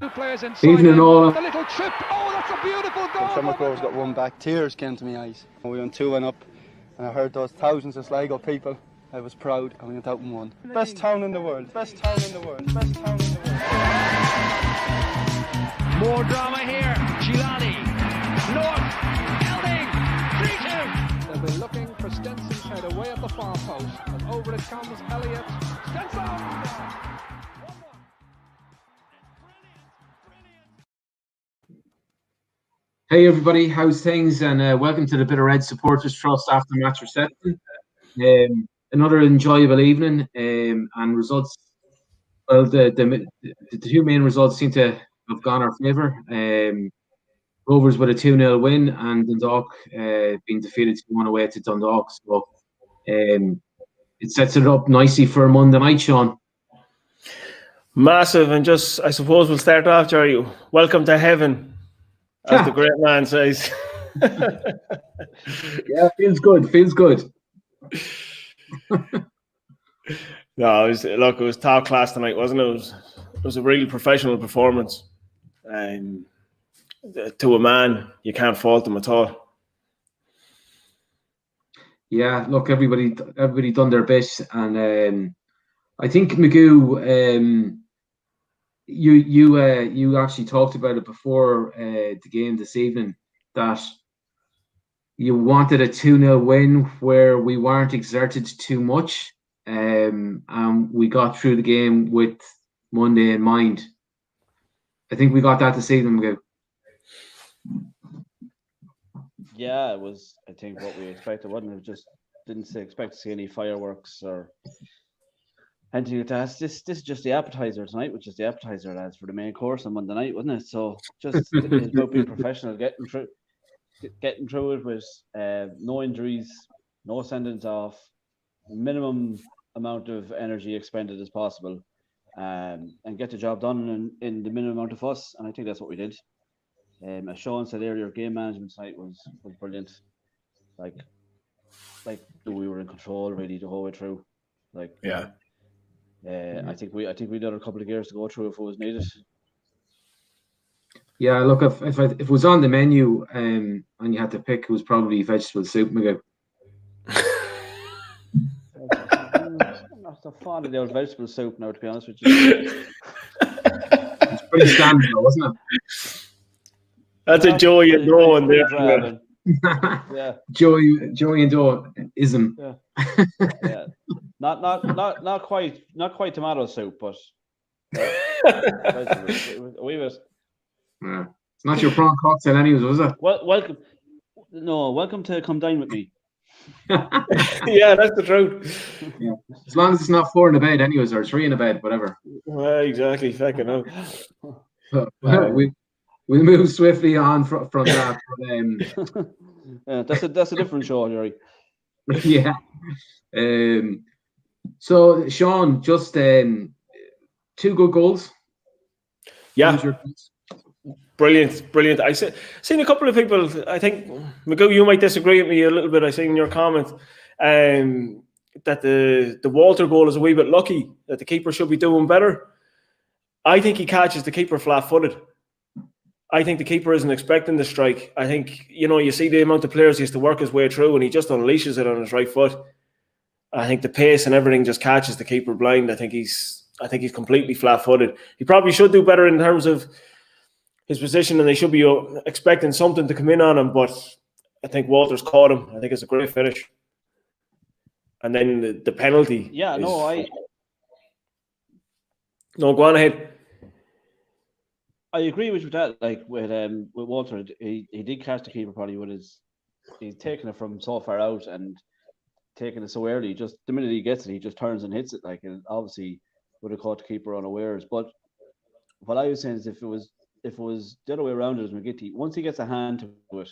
Two players inside. Evening, all. The little trip. Oh, that's a beautiful goal. When Shamrock Rovers got one back, tears came to my eyes. We went 2-1 up, and I heard those thousands of Sligo people. I was proud, and we went out and won. Best town in the world. Best town in the world. Best town in the world. More drama here. Gilani. North. Elding. 3-2. They'll be looking for Stenson's head away at the far post. And over it comes Elliott. Stenson! Hey everybody, how's things? And welcome to the Bitter Red Supporters Trust after match reception. Another enjoyable evening, and results. Well, the two main results seem to have gone our favour. Rovers with a 2-0 win, and Dundalk being defeated 2-1 away to Dundalk. So it sets it up nicely for Monday night, Sean. Massive, and just I suppose we'll start off, Jerry. Welcome to heaven, as the great man says. Yeah, feels good. No, it was top class tonight, wasn't it? It was a really professional performance, and to a man, you can't fault them at all. Yeah, look, everybody done their best, and I think Magoo, you actually talked about it before the game this evening, that you wanted a 2-0 win where we weren't exerted too much, and we got through the game with Monday in mind. I think we got that this evening, Magoo. Yeah, it was, I think, what we expected, wasn't it? Just didn't expect to see any fireworks or anything like that. This is just the appetizer tonight, which is the appetizer, lads, for the main course on Monday night, wasn't it? So just it's about being professional, getting through it with no injuries, no sendings off, minimum amount of energy expended as possible, and get the job done in the minimum amount of fuss. And I think that's what we did. As Sean said earlier, game management tonight was brilliant. Like we were in control really the whole way through. I think we had a couple of gears to go through if it was needed. Yeah, look, if it was on the menu and you had to pick, it was probably vegetable soup, Magoo. I'm not so fond of the old vegetable soup now, to be honest with you. It's pretty standard, though, wasn't it? That's a joy and no one there. Yeah, Joey and Doe ism. Yeah, not quite tomato soup, but we was. Yeah. It's not your prawn cocktail, anyways, was it? Welcome to come dine with me. Yeah, that's the truth. Yeah. As long as it's not 4 in the bed, anyways, or 3 in the bed, whatever. Well, exactly. Fucking hell. We'll move swiftly on from that. Yeah, that's a different show, Jerry. Yeah. So, Sean, just 2 good goals. Yeah. Brilliant. I seen a couple of people. I think Magoo, you might disagree with me a little bit. I seen in your comment that the Walter goal is a wee bit lucky, that the keeper should be doing better. I think he catches the keeper flat-footed. I think the keeper isn't expecting the strike. I think, you see the amount of players he has to work his way through, and he just unleashes it on his right foot. I think the pace and everything just catches the keeper blind. I think he's completely flat-footed. He probably should do better in terms of his position, and they should be expecting something to come in on him. But I think Walter's caught him. I think it's a great finish. And then the penalty. Yeah, No, go on ahead. I agree with that. Like with Walter, he did catch the keeper probably he's taking it from so far out and taking it so early. Just the minute he gets it, he just turns and hits it. Like, it obviously would have caught the keeper unawares. But what I was saying is, if it was the other way around, it was McGinty. Once he gets a hand to it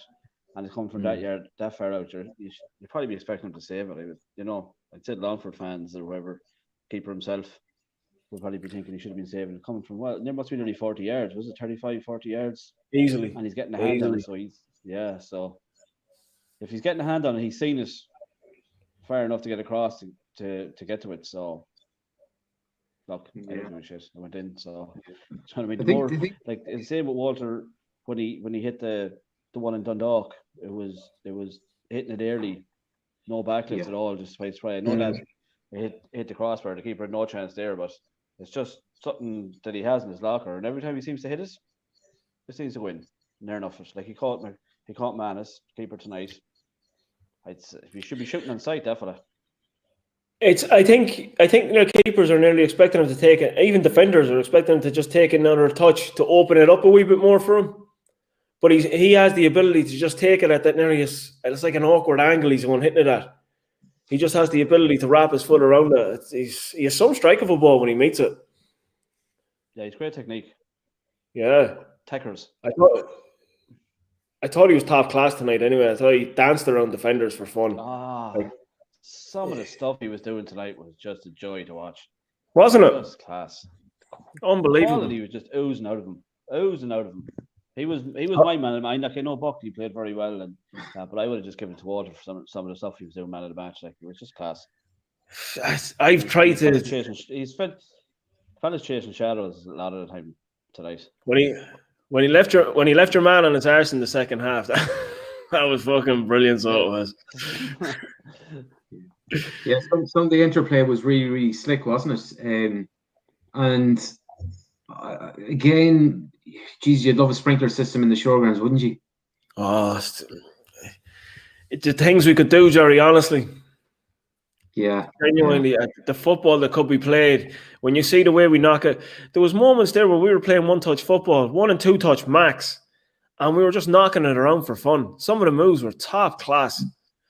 and it's coming from that far out, you'd probably be expecting him to save it. I'd say Longford fans or whoever, keeper himself, would probably be thinking he should have been saving it. Coming from, there must be nearly 40 yards. Was it 35, 40 yards? Easily. And he's getting a hand on it. So if he's getting a hand on it, he's seen it far enough to get across to get to it. So look, I don't give a shit. I went in, so you know what I mean. I The think more like the same with Walter when he hit the one in Dundalk, it was hitting it early, no backlifts at all, just by spray. I know that it hit the crossbar, the keeper had no chance there, but it's just something that he has in his locker, and every time he seems to hit it, he seems to win. Near enough, like he caught Manus, keeper tonight. He should be shooting on sight, that fella. I think keepers are nearly expecting him to take it. Even defenders are expecting him to just take another touch to open it up a wee bit more for him. But he has the ability to just take it at that nearly. It's like an awkward angle he's one hitting it at. He just has the ability to wrap his foot around it. He has some strike of a ball when he meets it. Yeah, he's great technique. Yeah, Techers. I thought he was top class tonight. Anyway, I thought he danced around defenders for fun. Some of the stuff he was doing tonight was just a joy to watch. Wasn't it? Just class. Unbelievable. Quality was just oozing out of him. He was my man of the match. Like, I know Buckley played very well, but I would have just given it to Walter for some of the stuff he was doing man of the match. Like, it was just class. I've tried to. Fellas chasing shadows a lot of the time tonight. When he left your man on his arse in the second half, that was fucking brilliant. So it was. Yeah, some of the interplay was really, really slick, wasn't it? And again, geez, you'd love a sprinkler system in the showgrounds, wouldn't you? Oh, it's the things we could do, Jerry. Honestly, yeah, genuinely, the football that could be played. When you see the way we knock it, there was moments there where we were playing one-touch football, 1 and 2 touch max, and we were just knocking it around for fun. Some of the moves were top class.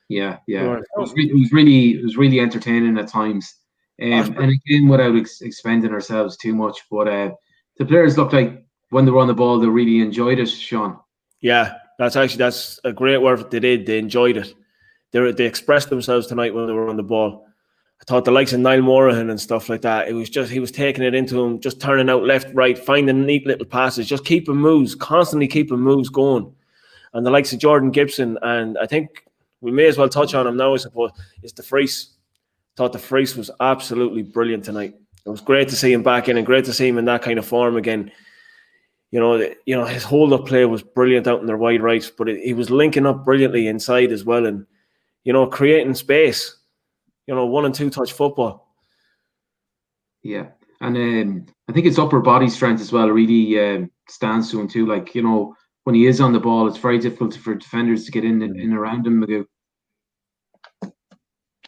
Yeah. It was really entertaining at times. And again, without expending ourselves too much, but the players looked like when they were on the ball, they really enjoyed it, Sean. Yeah, that's a great word. They did. They enjoyed it. They expressed themselves tonight when they were on the ball. I thought the likes of Niall Morahan and stuff like that, it was just, he was taking it into him, just turning out left, right, finding neat little passes, just constantly keeping moves going. And the likes of Jordan Gibson, and I think we may as well touch on him now, I suppose, is the Freese. Thought the Freese was absolutely brilliant tonight. It was great to see him back in and great to see him in that kind of form again. You know, his hold-up play was brilliant out in their wide right, but he was linking up brilliantly inside as well and, creating space. 1 and 2 touch football. Yeah, and I think his upper body strength as well really stands to him too. Like, when he is on the ball, it's very difficult for defenders to get in around him, Magoo.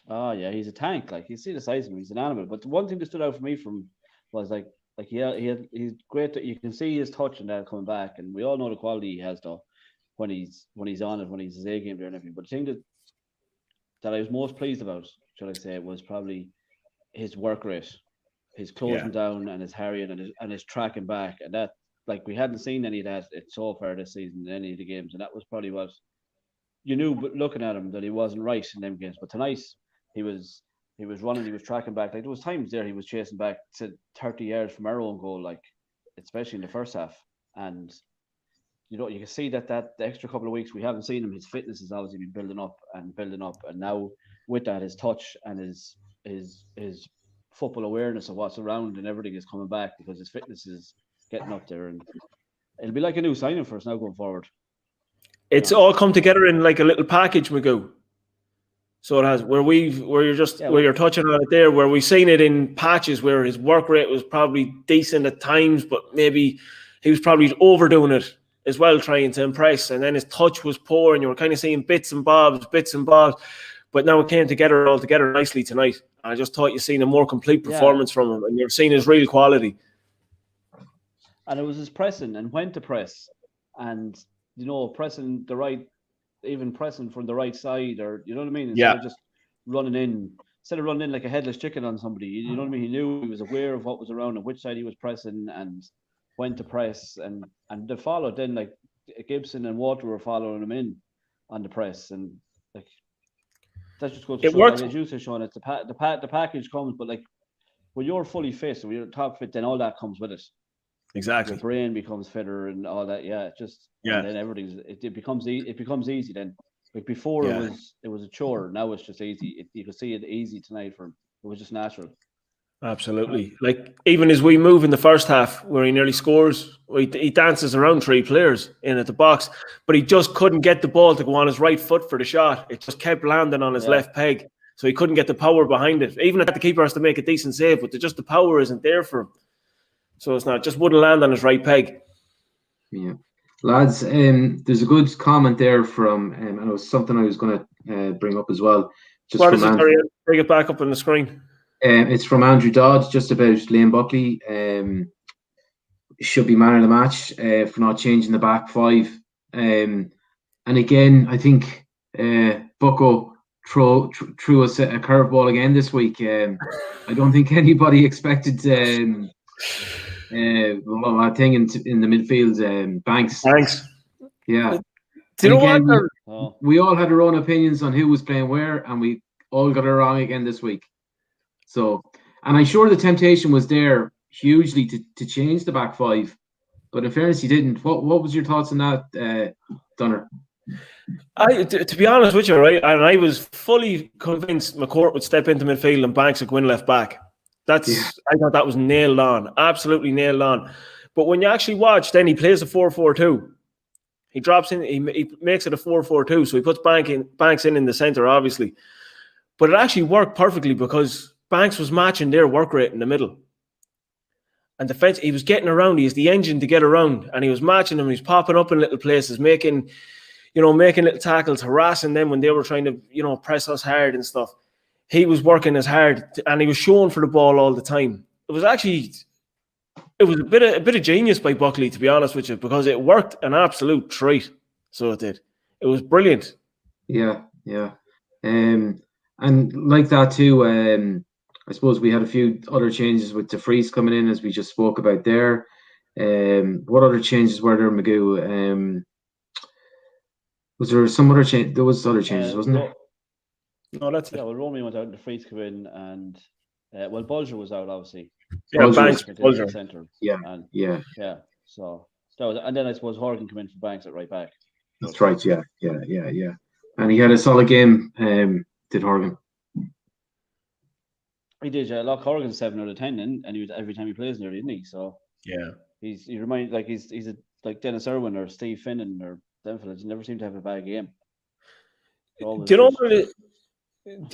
Oh yeah, he's a tank. Like, you see the size of him, he's an animal. But the one thing that stood out for me was he's great. You can see his touch and that coming back, and we all know the quality he has though when he's on it, when he's his A game there and everything. But the thing that I was most pleased about, should I say, was probably his work rate, his closing down and his harrying and his tracking back, and that, like, we hadn't seen any of that so far this season in any of the games, and that was probably what you knew, but looking at him, that he wasn't right in them games. But tonight he was running, he was tracking back. Like, there was times there he was chasing back to 30 yards from our own goal, like, especially in the first half. And you can see that the extra couple of weeks we haven't seen him, his fitness has obviously been building up, and now with that, his touch and his football awareness of what's around and everything is coming back because his fitness is getting up there, and it'll be like a new signing for us now going forward. It's all come together in like a little package, Magoo. So it has where you're touching on it there, where we've seen it in patches where his work rate was probably decent at times, but maybe he was probably overdoing it as well, trying to impress, and then his touch was poor, and you were kind of seeing bits and bobs. But now it came together all together nicely tonight. I just thought you seen a more complete performance from him, and you're seeing his real quality. And it was his pressing and when to press, and pressing the right, even pressing from the right side, or you know what I mean. Instead of just running in like a headless chicken on somebody. You know what I mean. He knew, he was aware of what was around and which side he was pressing and when to press, and they followed. Then, like, Gibson and Walter were following him in on the press, and like that just goes to show, like, as you say, Sean, it's the package comes, but like when you're fully fit, when you're top fit, then all that comes with it. Exactly. Your brain becomes fitter and all that. And then everything it becomes easy then. Like before, it was a chore. Now it's just easy. You could see it easy tonight for him. It was just natural. Absolutely. Like, even as we move in the first half, where he nearly scores, he dances around 3 players in at the box, but he just couldn't get the ball to go on his right foot for the shot. It just kept landing on his left peg, so he couldn't get the power behind it. Even if the keeper has to make a decent save, but the power isn't there for him. So it's not, just wouldn't land on his right peg. Yeah. Lads, there's a good comment there from, and it was something I was going to bring up as well. Just What is it? Sorry, bring it back up on the screen. It's from Andrew Dodd, just about Liam Buckley. Should be man of the match for not changing the back 5. And again, I think Bucko threw us a curveball again this week. I don't think anybody expected that thing in the midfield. Banks. Yeah. Do you know what? We all had our own opinions on who was playing where, and we all got it wrong again this week. So, and I'm sure the temptation was there hugely to change the back 5, but in fairness, he didn't. What was your thoughts on that, Dunner? To be honest with you, right, and I was fully convinced McCourt would step into midfield and Banks would go in left back. I thought that was nailed on, absolutely nailed on. But when you actually watch, then he plays a 4-4-2. He drops in, he makes it a 4-4-2, so he puts Banks in the centre, obviously. But it actually worked perfectly because Banks was matching their work rate in the middle. And defense, he was getting around. He has the engine to get around. And he was matching them. He was popping up in little places, making little tackles, harassing them when they were trying to, press us hard and stuff. He was working as hard, and he was showing for the ball all the time. It was a bit of genius by Buckley, to be honest with you, because it worked an absolute treat. So it did. It was brilliant. Yeah. And like that too, I suppose we had a few other changes with DeFries coming in, as we just spoke about there. What other changes were there, Magoo? Was there some other change? There was other changes, wasn't there? No, that's it. Yeah, well, Romy went out and DeFries came in, and Bulger was out, obviously. Yeah, Banks, Bulger. Center. Yeah. So that was, and then I suppose Horgan came in for Banks at right back. That's right. Yeah. And he had a solid game. Did Horgan? He did, yeah. Lock Horgan's 7 out of 10, and he was every time he plays nearly, isn't he? So yeah, he reminds he's like Dennis Irwin or Steve Finnan or them fellas. He never seemed to have a bad game. Do you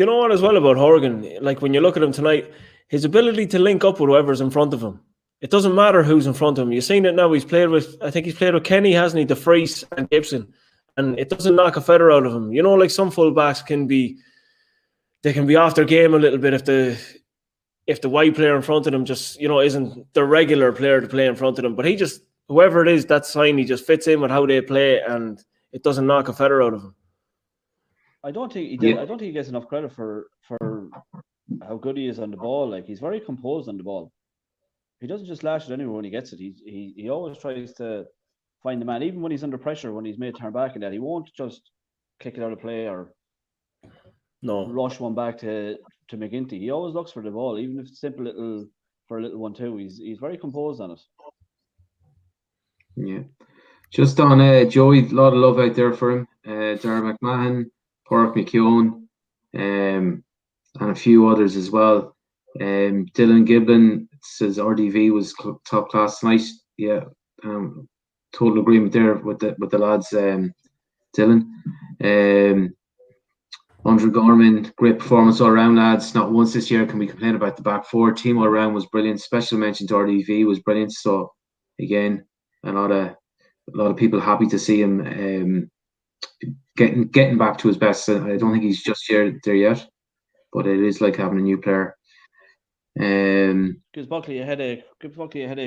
know what as well about Horgan? Like, when you look at him tonight, his ability to link up with whoever's in front of him. It doesn't matter who's in front of him. You've seen it now. I think he's played with Kenny, hasn't he? DeFries and Gibson, and it doesn't knock a feather out of him. Like some fullbacks can be off their game a little bit if the wide player in front of them just isn't the regular player to play in front of them. But he just, whoever it is, that's fine. He just fits in with how they play, and it doesn't knock a feather out of him. I don't think he did. I don't think he gets enough credit for how good he is on the ball. Like, he's very composed on the ball. He doesn't just lash it anywhere when he gets it. He always tries to find the man, even when he's under pressure, when he's made to turn back and that. He won't just kick it out of play or rush one back to McGinty. He always looks for the ball, even if it's simple for a little one too. He's very composed on it. Yeah. Just on Joey, a lot of love out there for him. Darragh McMahon, Pork McKeown, and a few others as well. Dylan Giblin says RDV was top class tonight. Yeah, total agreement there with the lads. Dylan, Andrew Gorman, great performance all around, lads. Not once this year can we complain about the back 4. Team all around was brilliant. Special mention to RDV was brilliant. So again, a lot of people happy to see him getting back to his best. I don't think he's just there yet, but it is like having a new player. Gives Buckley a headache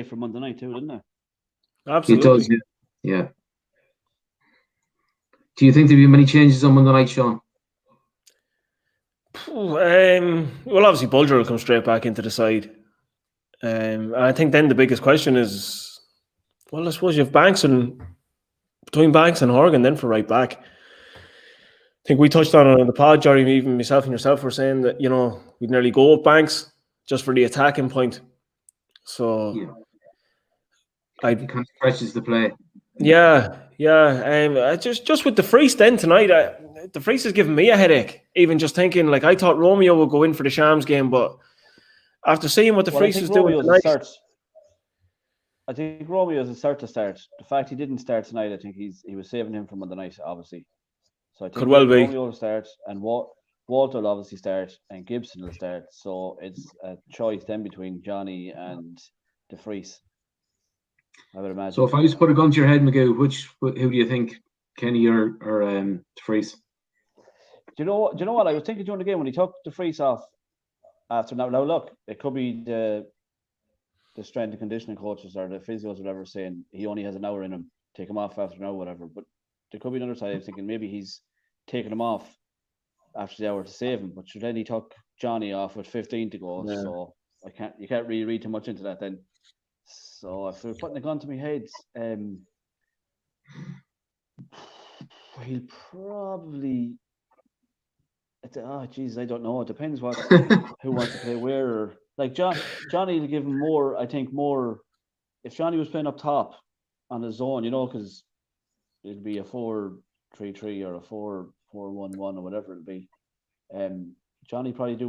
for Monday night too, didn't it? Absolutely. It does, yeah. Do you think there'll be many changes on Monday night, Sean? Well, obviously Bulger will come straight back into the side. I think then the biggest question is, well, I suppose you have between Banks and Horgan then for right back. I think we touched on it on the pod, Jerry, even myself and yourself were saying that, we'd nearly go with Banks just for the attacking point. So it kind of stretches the play. Yeah. Just with DeFries then tonight, DeFries has given me a headache. Even just thinking, like, I thought Romeo would go in for the Shams game, but After seeing what the Frees was doing tonight. I think Romeo's a start to start. The fact he didn't start tonight, I think he was saving him from the night, obviously. So I think could well be. Romeo will start, and Walter will obviously start, and Gibson will start. So it's a choice then between Johnny and De Vries, I would imagine. So if I was to put a gun to your head, Magoo, who do you think, Kenny or De Vries? Do you know what? I was thinking during the game when he took De Vries off after now. Now look, it could be the strength and conditioning coaches or the physios or whatever saying he only has an hour in him, take him off after an hour, whatever. But there could be another side. I was thinking maybe he's taking him off after the hour to save him. But then he took Johnny off with 15 to go. Yeah. So you can't really read too much into that then. So if we're putting a gun to my head, he'll probably. I don't know. It depends who wants to play where. Or, like Johnny will give him more. I think more. If Johnny was playing up top on his own, because it'd be a 4-3-3 or a 4-4-1-1 or whatever it'll be. Johnny probably do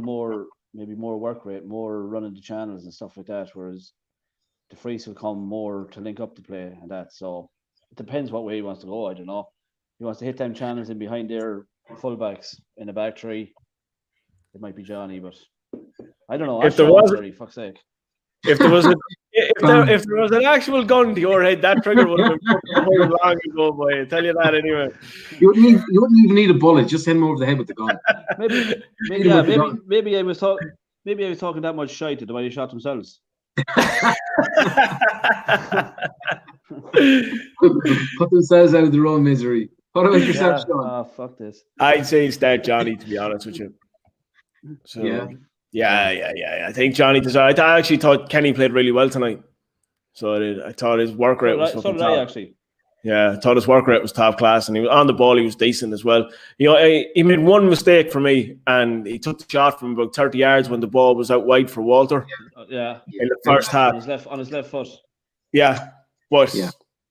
maybe more work rate, more running the channels and stuff like that. Whereas De Vries will come more to link up the play and that. So it depends what way he wants to go. I don't know. He wants to hit them channels in behind their fullbacks in the back three. It might be Johnny, but I don't know. If there was, fuck's sake. If there was if there was an actual gun to your head, that trigger would have been pulled long ago, boy. I tell you that anyway. You wouldn't even need a bullet. Just hit him over the head with the gun. Maybe I was talking that much shite to the way they shot themselves. Put themselves out of their own misery. What about yourself, Sean? Oh, fuck this. I'd say start Johnny, to be honest with you. So yeah. I think Johnny deserved. I actually thought Kenny played really well tonight. So I thought his work rate was so did I actually. Yeah, I thought his work rate was top class, and he was on the ball. He was decent as well. He made one mistake for me, and he took the shot from about 30 yards when the ball was out wide for Walter. Yeah, in the first half, on his left foot. Yeah, but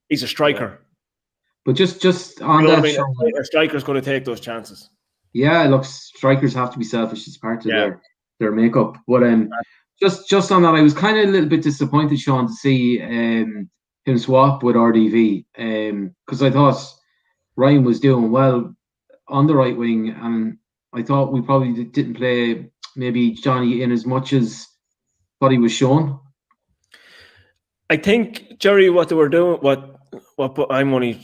he's a striker. But just on that, a striker's going to take those chances. Yeah, look, strikers have to be selfish. It's part of their makeup. But just on that, I was kind of a little bit disappointed, Sean, to see him swap with RDV, because I thought Ryan was doing well on the right wing, and I thought we probably didn't play maybe Johnny in as much as what he was shown. I think, Jerry, what they were doing, what I'm only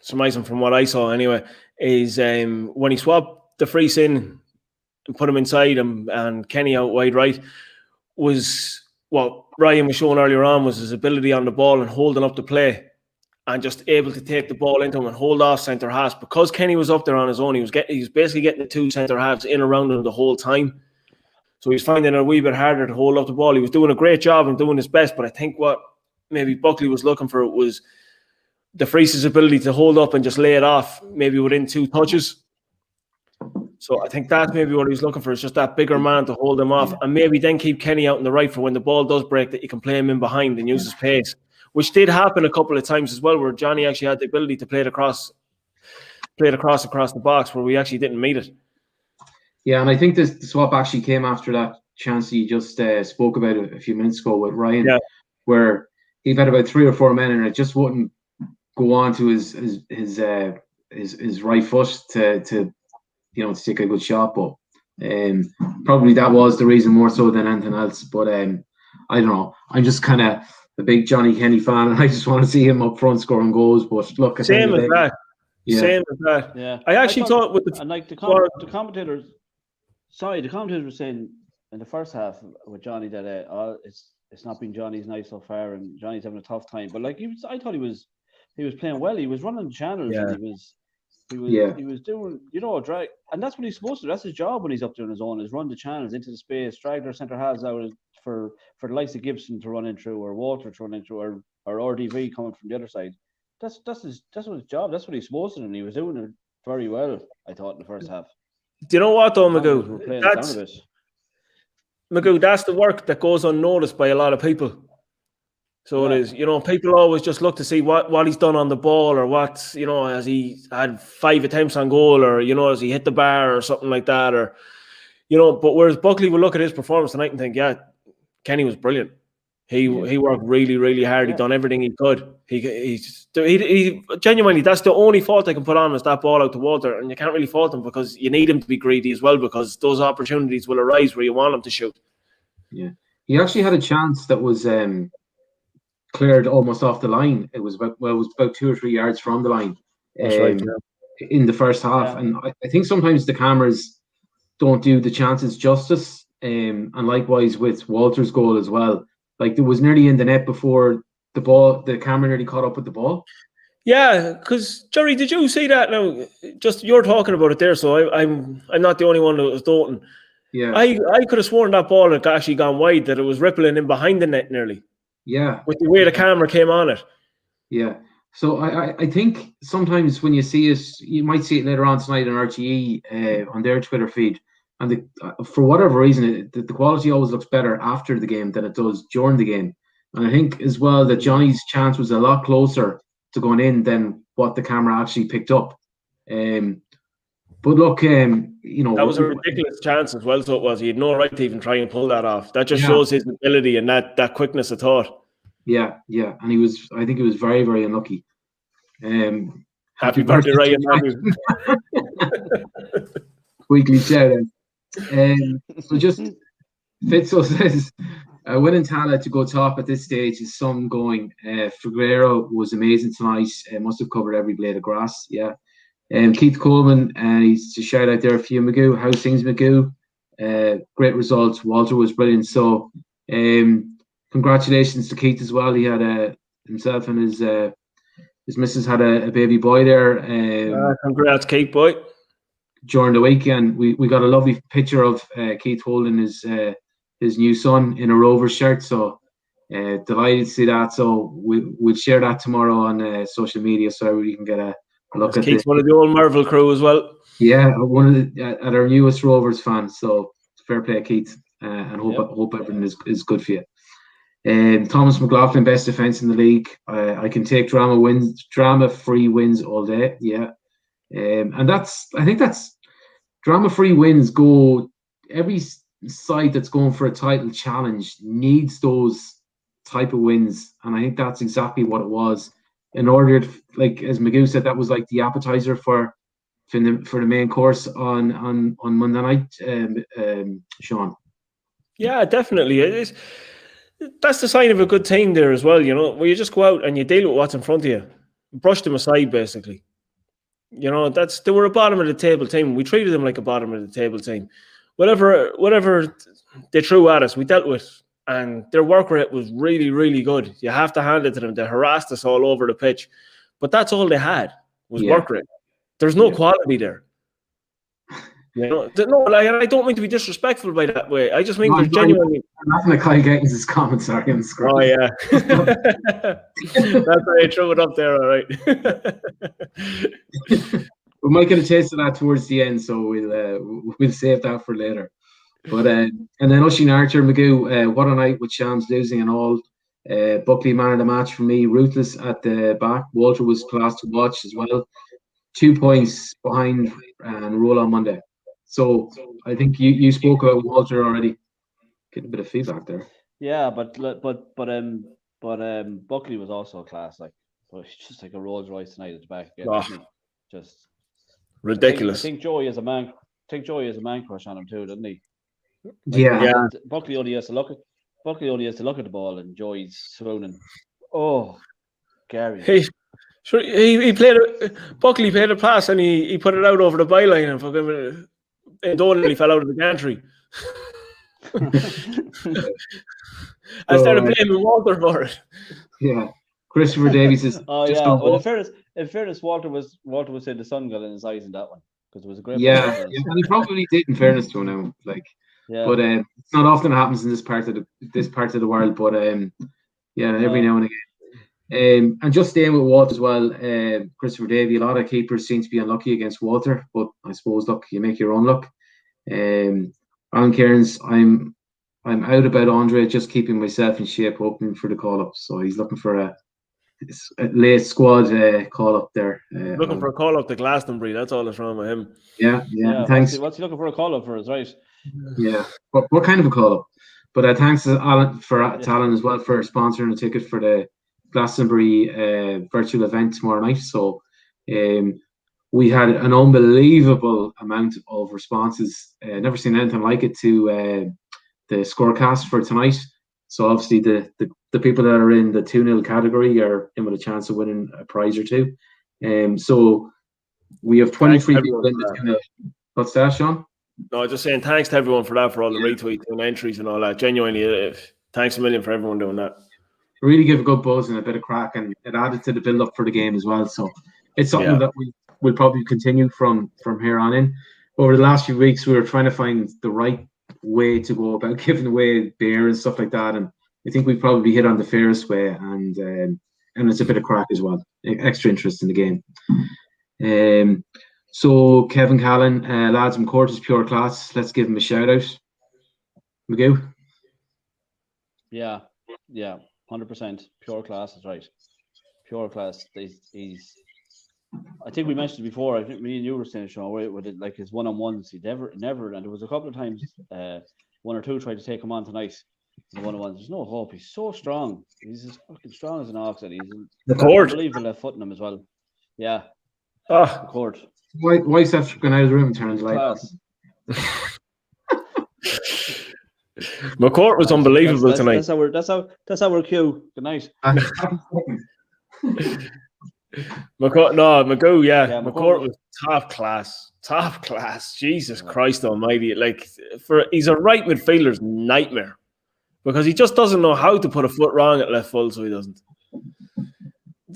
surmising from what I saw anyway, is when he swapped De Vries in and put him inside him and Kenny out wide right, was what Ryan was showing earlier on was his ability on the ball and holding up the play and just able to take the ball into him and hold off centre halves. Because Kenny was up there on his own, he was basically getting the two centre halves in around him the whole time. So he's finding it a wee bit harder to hold up the ball. He was doing a great job and doing his best, but I think what maybe Buckley was looking for was De Vries' ability to hold up and just lay it off, maybe within 2 touches. So I think that's maybe what he was looking for, is just that bigger man to hold him off, and maybe then keep Kenny out on the right for when the ball does break, that you can play him in behind and use his pace, which did happen a couple of times as well, where Johnny actually had the ability to play it across the box where we actually didn't meet it. Yeah, and I think the swap actually came after that chance you just spoke about a few minutes ago with Ryan, where he had about 3 or 4 men and it just wouldn't go on to his right foot to take a good shot. But probably that was the reason more so than anything else. But I don't know. I'm just kind of a big Johnny Kenny fan, and I just want to see him up front scoring goals. But look, same as that. Yeah, I actually thought with the commentators. Sorry, the commentators were saying in the first half with Johnny that it's not been Johnny's night so far, and Johnny's having a tough time. But like I thought he was playing well. He was running the channels, and he was doing drag, and that's what he's supposed to do. That's his job when he's up there on his own, is run the channels into the space, drag their centre halves out for the likes of Gibson to run in through, or Walter to run in through, or RDV coming from the other side. That's what his job. That's what he's supposed to do, and he was doing it very well, I thought, in the first half. Do you know what though, Magoo? That's the work that goes unnoticed by a lot of people. So it is, people always just look to see what he's done on the ball, or has he had 5 attempts on goal, or, has he hit the bar or something like that, or, but whereas Buckley will look at his performance tonight and think, Kenny was brilliant. He worked really, really hard. He done everything he could. He genuinely, that's the only fault I can put on is that ball out to Walter, and you can't really fault him because you need him to be greedy as well because those opportunities will arise where you want him to shoot. Yeah, he actually had a chance that was cleared almost off the line. It was about 2 or 3 yards from the line. That's right. In the first half, and I think sometimes the cameras don't do the chances justice. And likewise with Walter's goal as well. Like there was nearly in the net before the camera nearly caught up with the ball. Yeah, because Jerry, did you see that? Now, just you're talking about it there, so I'm not the only one that was doting. Yeah, I could have sworn that ball had actually gone wide, that it was rippling in behind the net nearly. Yeah, with the way the camera came on it. Yeah, so I think sometimes when you see it, you might see it later on tonight on RTE on their Twitter feed. And for whatever reason, the quality always looks better after the game than it does during the game. And I think as well that Johnny's chance was a lot closer to going in than what the camera actually picked up. But look, that was a ridiculous chance as well. So it was. He had no right to even try and pull that off. That just shows his ability and that quickness of thought. Yeah, and I think he was very, very unlucky. Happy birthday, Ryan Matthews. Weekly shout out. So just Fitzo says winning Tala to go top at this stage is some going. Figueroa was amazing tonight. Must have covered every blade of grass. Yeah. Keith Coleman, he's to shout out there for you, Magoo. How's things, Magoo? Great results. Walter was brilliant. So congratulations to Keith as well. He had himself and his missus had a baby boy there. Congrats, Keith boy. During the weekend, we got a lovely picture of Keith holding his new son in a Rovers shirt. So delighted to see that. So we'll share that tomorrow on social media so everybody can get a look at Keith's one of the old Marvel crew as well. Yeah, one of at our newest Rovers fans. So fair play, Keith, and hope everything is good for you. Thomas McLaughlin, best defense in the league. I can take drama-free wins all day. Yeah. And I think that's drama-free wins go. Every side that's going for a title challenge needs those type of wins, and I think that's exactly what it was. In order, like as Magoo said, that was like the appetizer for the main course on Monday night. Sean. Yeah, definitely. It is. That's the sign of a good team there as well. Where you just go out and you deal with what's in front of you, brush them aside, basically. They were a bottom of the table team. We treated them like a bottom of the table team. Whatever they threw at us, we dealt with. And their work rate was really, really good. You have to hand it to them. They harassed us all over the pitch. But that's all they had was work rate. There's no quality there. I don't mean to be disrespectful by that way. I just mean there's genuinely... I'm not going to call Gaines' comments are on the screen. Oh, yeah. That's why I threw it up there, all right. We might get a taste of that towards the end, so we'll save that for later. But and then Oisin Archer, Magoo, what a night with Shams losing and all. Buckley man of the match for me, ruthless at the back. Walter was class to watch as well. 2 points behind and roll on Monday. So I think you spoke about Walter already. Getting a bit of feedback there. Yeah, but Buckley was also a class, just like a Rolls Royce tonight at the back again. Just ridiculous. I think Joey is a man. Crush on him too, doesn't he? Yeah. Buckley only has to look at the ball, and Joey's swooning. Oh, Gary. He played Buckley played a pass and he put it out over the byline and fucking only fell out of the gantry. I started blaming Walter for it. Yeah, Christopher Davies is. Oh yeah. Well, in fairness, Walter was saying the sun got in his eyes in that one because it was a great. Yeah, and he probably did. In fairness to him, now, but it's not often it happens in this part of the world. But every now and again. And just staying with Walter as well, Christopher Davey, a lot of keepers seem to be unlucky against Walter, but I suppose, look, you make your own luck. Alan Cairns, I'm out about Andre, just keeping myself in shape, hoping for the call-up. So he's looking for a late squad call-up there. Looking for a call-up to Glastonbury, that's all that's wrong with him. Yeah. Thanks. What's he looking for a call-up for us, right? Yeah. What kind of a call-up? But thanks to Alan as well for sponsoring a ticket for the Glastonbury virtual event tomorrow night. So we had an unbelievable amount of responses. Never seen anything like it to the scorecast for tonight. So obviously the people that are in the 2-0 category are in with a chance of winning a prize or two. So we have 23 people in the 2-0. What's that, Sean? No, just saying thanks to everyone for that, for all the retweets and entries and all that. Genuinely, thanks a million for everyone doing that. Really give a good buzz and a bit of crack, and it added to the build up for the game as well. So it's something that we'll probably continue from here on in. Over the last few weeks, we were trying to find the right way to go about giving away beer and stuff like that, and I think we probably hit on the fairest way, and it's a bit of crack as well, extra interest in the game. So Kevin Callan, lads from Court is pure class. Let's give him a shout out. Magoo. Yeah, 100%. Pure class is right. Pure class. He's. I think we mentioned it before. I think me and you were saying, Sean, with it, like his one-on-ones, he never. And there was a couple of times, one or two tried to take him on tonight. The one-on-ones. There's no hope. He's so strong. He's as fucking strong as an ox, and he's unbelievable left footing him as well. Yeah. The Court. Wife's after going out of the room and turning the light off. McCourt was unbelievable tonight. That's our cue. Good night. McCourt, yeah. McCourt was top class. Jesus Christ Almighty! Like he's a right midfielder's nightmare because he just doesn't know how to put a foot wrong at left full, so he doesn't.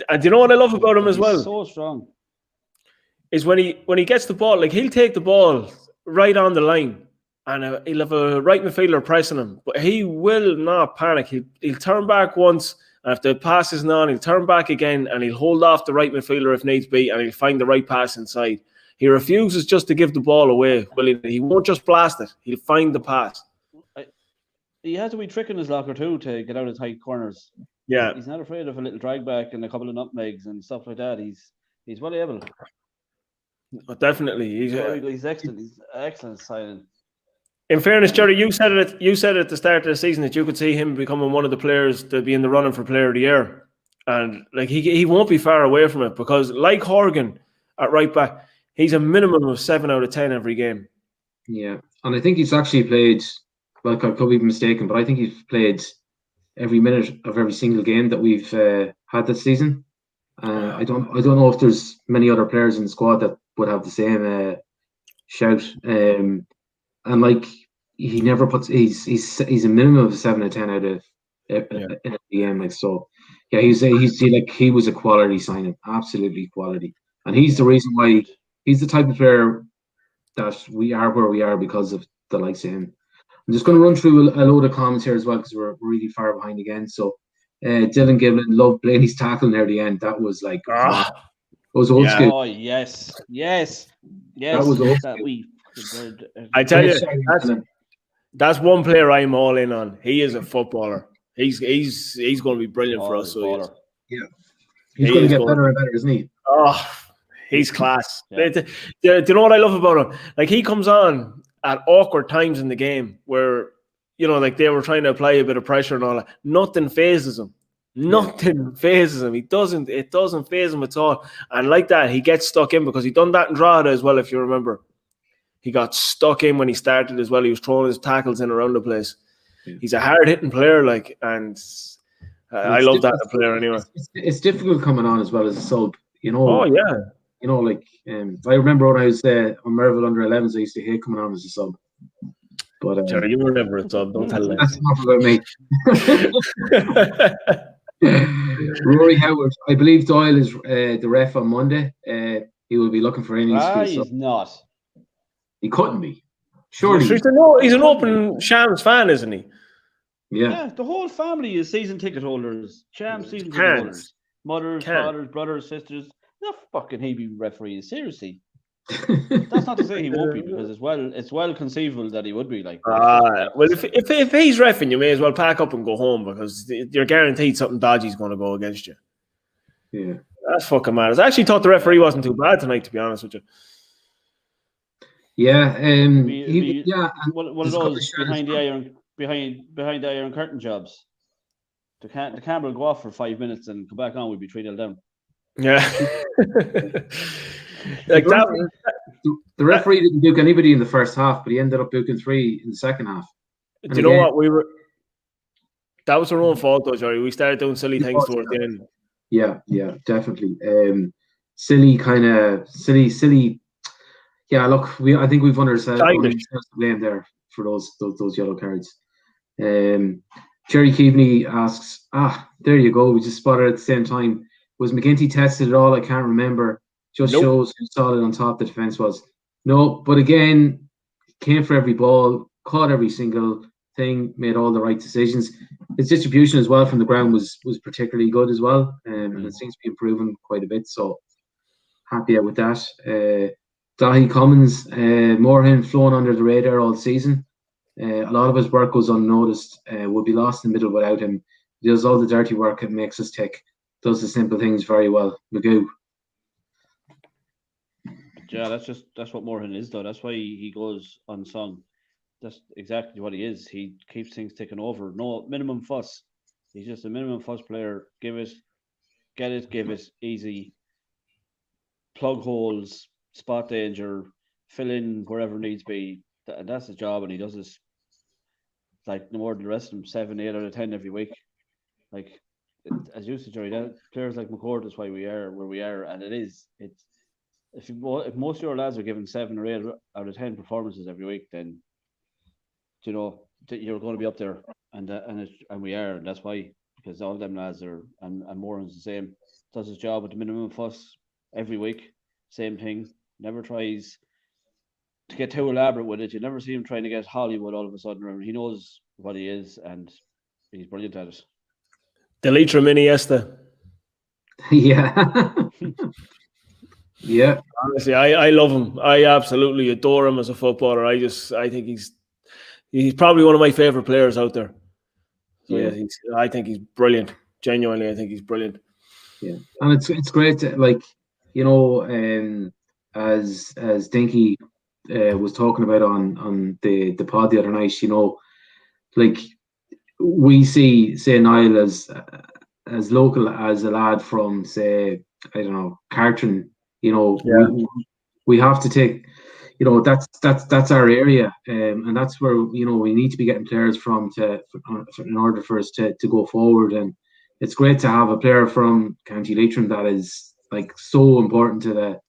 And do you know what I love about him as well? He's so strong. Is when he gets the ball, like he'll take the ball right on the line, and he'll have a right midfielder pressing him, but he will not panic. He'll turn back once, and if the pass isn't on, he'll turn back again, and he'll hold off the right midfielder if needs be, and he'll find the right pass inside. He refuses just to give the ball away. Well, he won't just blast it. He'll find the pass. He has a wee trick in his locker too to get out of tight corners. Yeah, he's not afraid of a little drag back and a couple of nutmegs and stuff like that. He's well able. Definitely, he's excellent. He's excellent signing. In fairness, Jerry, you said it at the start of the season that you could see him becoming one of the players to be in the running for Player of the Year, and like he won't be far away from it because, like Horgan at right back, he's a minimum of 7 out of 10 every game. Yeah, and I think he's actually played. Well, I could be mistaken, but I think he's played every minute of every single game that we've had this season. I don't know if there's many other players in the squad that would have the same shout. And like he never puts. He's a minimum of 7 out of 10 out of every game. Like so, yeah. He was a quality signing, absolutely quality, and he's the reason why he's the type of player that we are where we are because of the likes of him. I'm just going to run through a load of comments here as well because we're really far behind again. So, Dylan Giblin loved Blaney's tackle near the end. That was like, it was old school. Oh, yes. That was old school. I tell you, that's one player I'm all in on. He is a footballer. He's going to be brilliant for us. So yeah, he's going to get better and better, isn't he? Oh, he's class. Yeah. Do you know what I love about him? Like he comes on at awkward times in the game where, you know, like they were trying to apply a bit of pressure and all that. Nothing phases him. It doesn't phase him at all. And like that, he gets stuck in because he done that in Drogheda as well, if you remember. He got stuck in when he started as well. He was throwing his tackles in around the place. Yeah. He's a hard-hitting player, like, and I love that in a player anyway. It's difficult coming on as well as a sub, you know. Oh, yeah. You know, like, I remember when I was on Merville under 11s, I used to hate coming on as a sub. But Jerry, you were never a sub. Don't tell that. That's enough about me. Rory Howard, I believe Doyle is the ref on Monday. He will be looking for any he's not. He couldn't be. Surely. He's an open Shams fan, isn't he? Yeah, the whole family is season ticket holders. Shams season ticket holders. Mothers, fathers, brothers, sisters. Not fucking he be refereeing. Seriously. That's not to say he won't be, because it's well conceivable that he would be like. Well, if he's reffing, you may as well pack up and go home because you're guaranteed something dodgy is going to go against you. Yeah, that's fucking mad. I actually thought the referee wasn't too bad tonight, to be honest with you. Yeah, one of those behind the iron behind the Iron Curtain jobs. The camera will go off for 5 minutes and come back on. We'd be 3-0 down. Yeah. Like the referee didn't book anybody in the first half, but he ended up booking 3 in the second half. Do you know what? That was our own fault, though, Jerry. We started doing silly things towards the end. Yeah, definitely. Silly. Yeah, look, I think we've ourselves to blame there for those yellow cards. Jerry Keaveney asks, there you go. We just spotted at the same time. Was McGinty tested at all? I can't remember. Just shows how solid on top the defense was. No, but again, came for every ball, caught every single thing, made all the right decisions. His distribution as well from the ground was particularly good as well, and it seems to be improving quite a bit. So happy out with that. Dahi Commons, Moorhen flown under the radar all season. A lot of his work goes unnoticed. Would be lost in the middle without him. He does all the dirty work and makes us tick. Does the simple things very well. Magoo. Yeah, that's what Moorhen is, though. That's why he goes unsung. That's exactly what he is. He keeps things ticking over. No minimum fuss. He's just a minimum fuss player. Give it, get it, give it, easy. Plug holes, spot danger, fill in wherever needs be. That's his job, and he does this like no more than the rest of them, 7, 8 out of 10 every week. Like as you said, Jerry, that players like McCourt is why we are where we are, and it is. If most of your lads are given 7 or 8 out of 10 performances every week, then you know you're going to be up there, and we are, and that's why, because all of them lads are, and Moran's the same. Does his job with the minimum fuss every week, same thing. Never tries to get too elaborate with it. You never see him trying to get Hollywood all of a sudden. He knows what he is, and he's brilliant at it. The Leitrim Iniesta. Yeah. Yeah. Honestly, I love him. I absolutely adore him as a footballer. I think he's probably one of my favorite players out there. So yeah, I think he's brilliant. Genuinely, I think he's brilliant. Yeah, and it's great to, like, you know, as Dinky was talking about on the pod the other night, you know, like we see Niall as local as a lad from, say, I don't know, Cartron. You know, we have to take, you know, that's our area, and that's where, you know, we need to be getting players from in order for us to go forward. And it's great to have a player from County Leitrim that is like so important to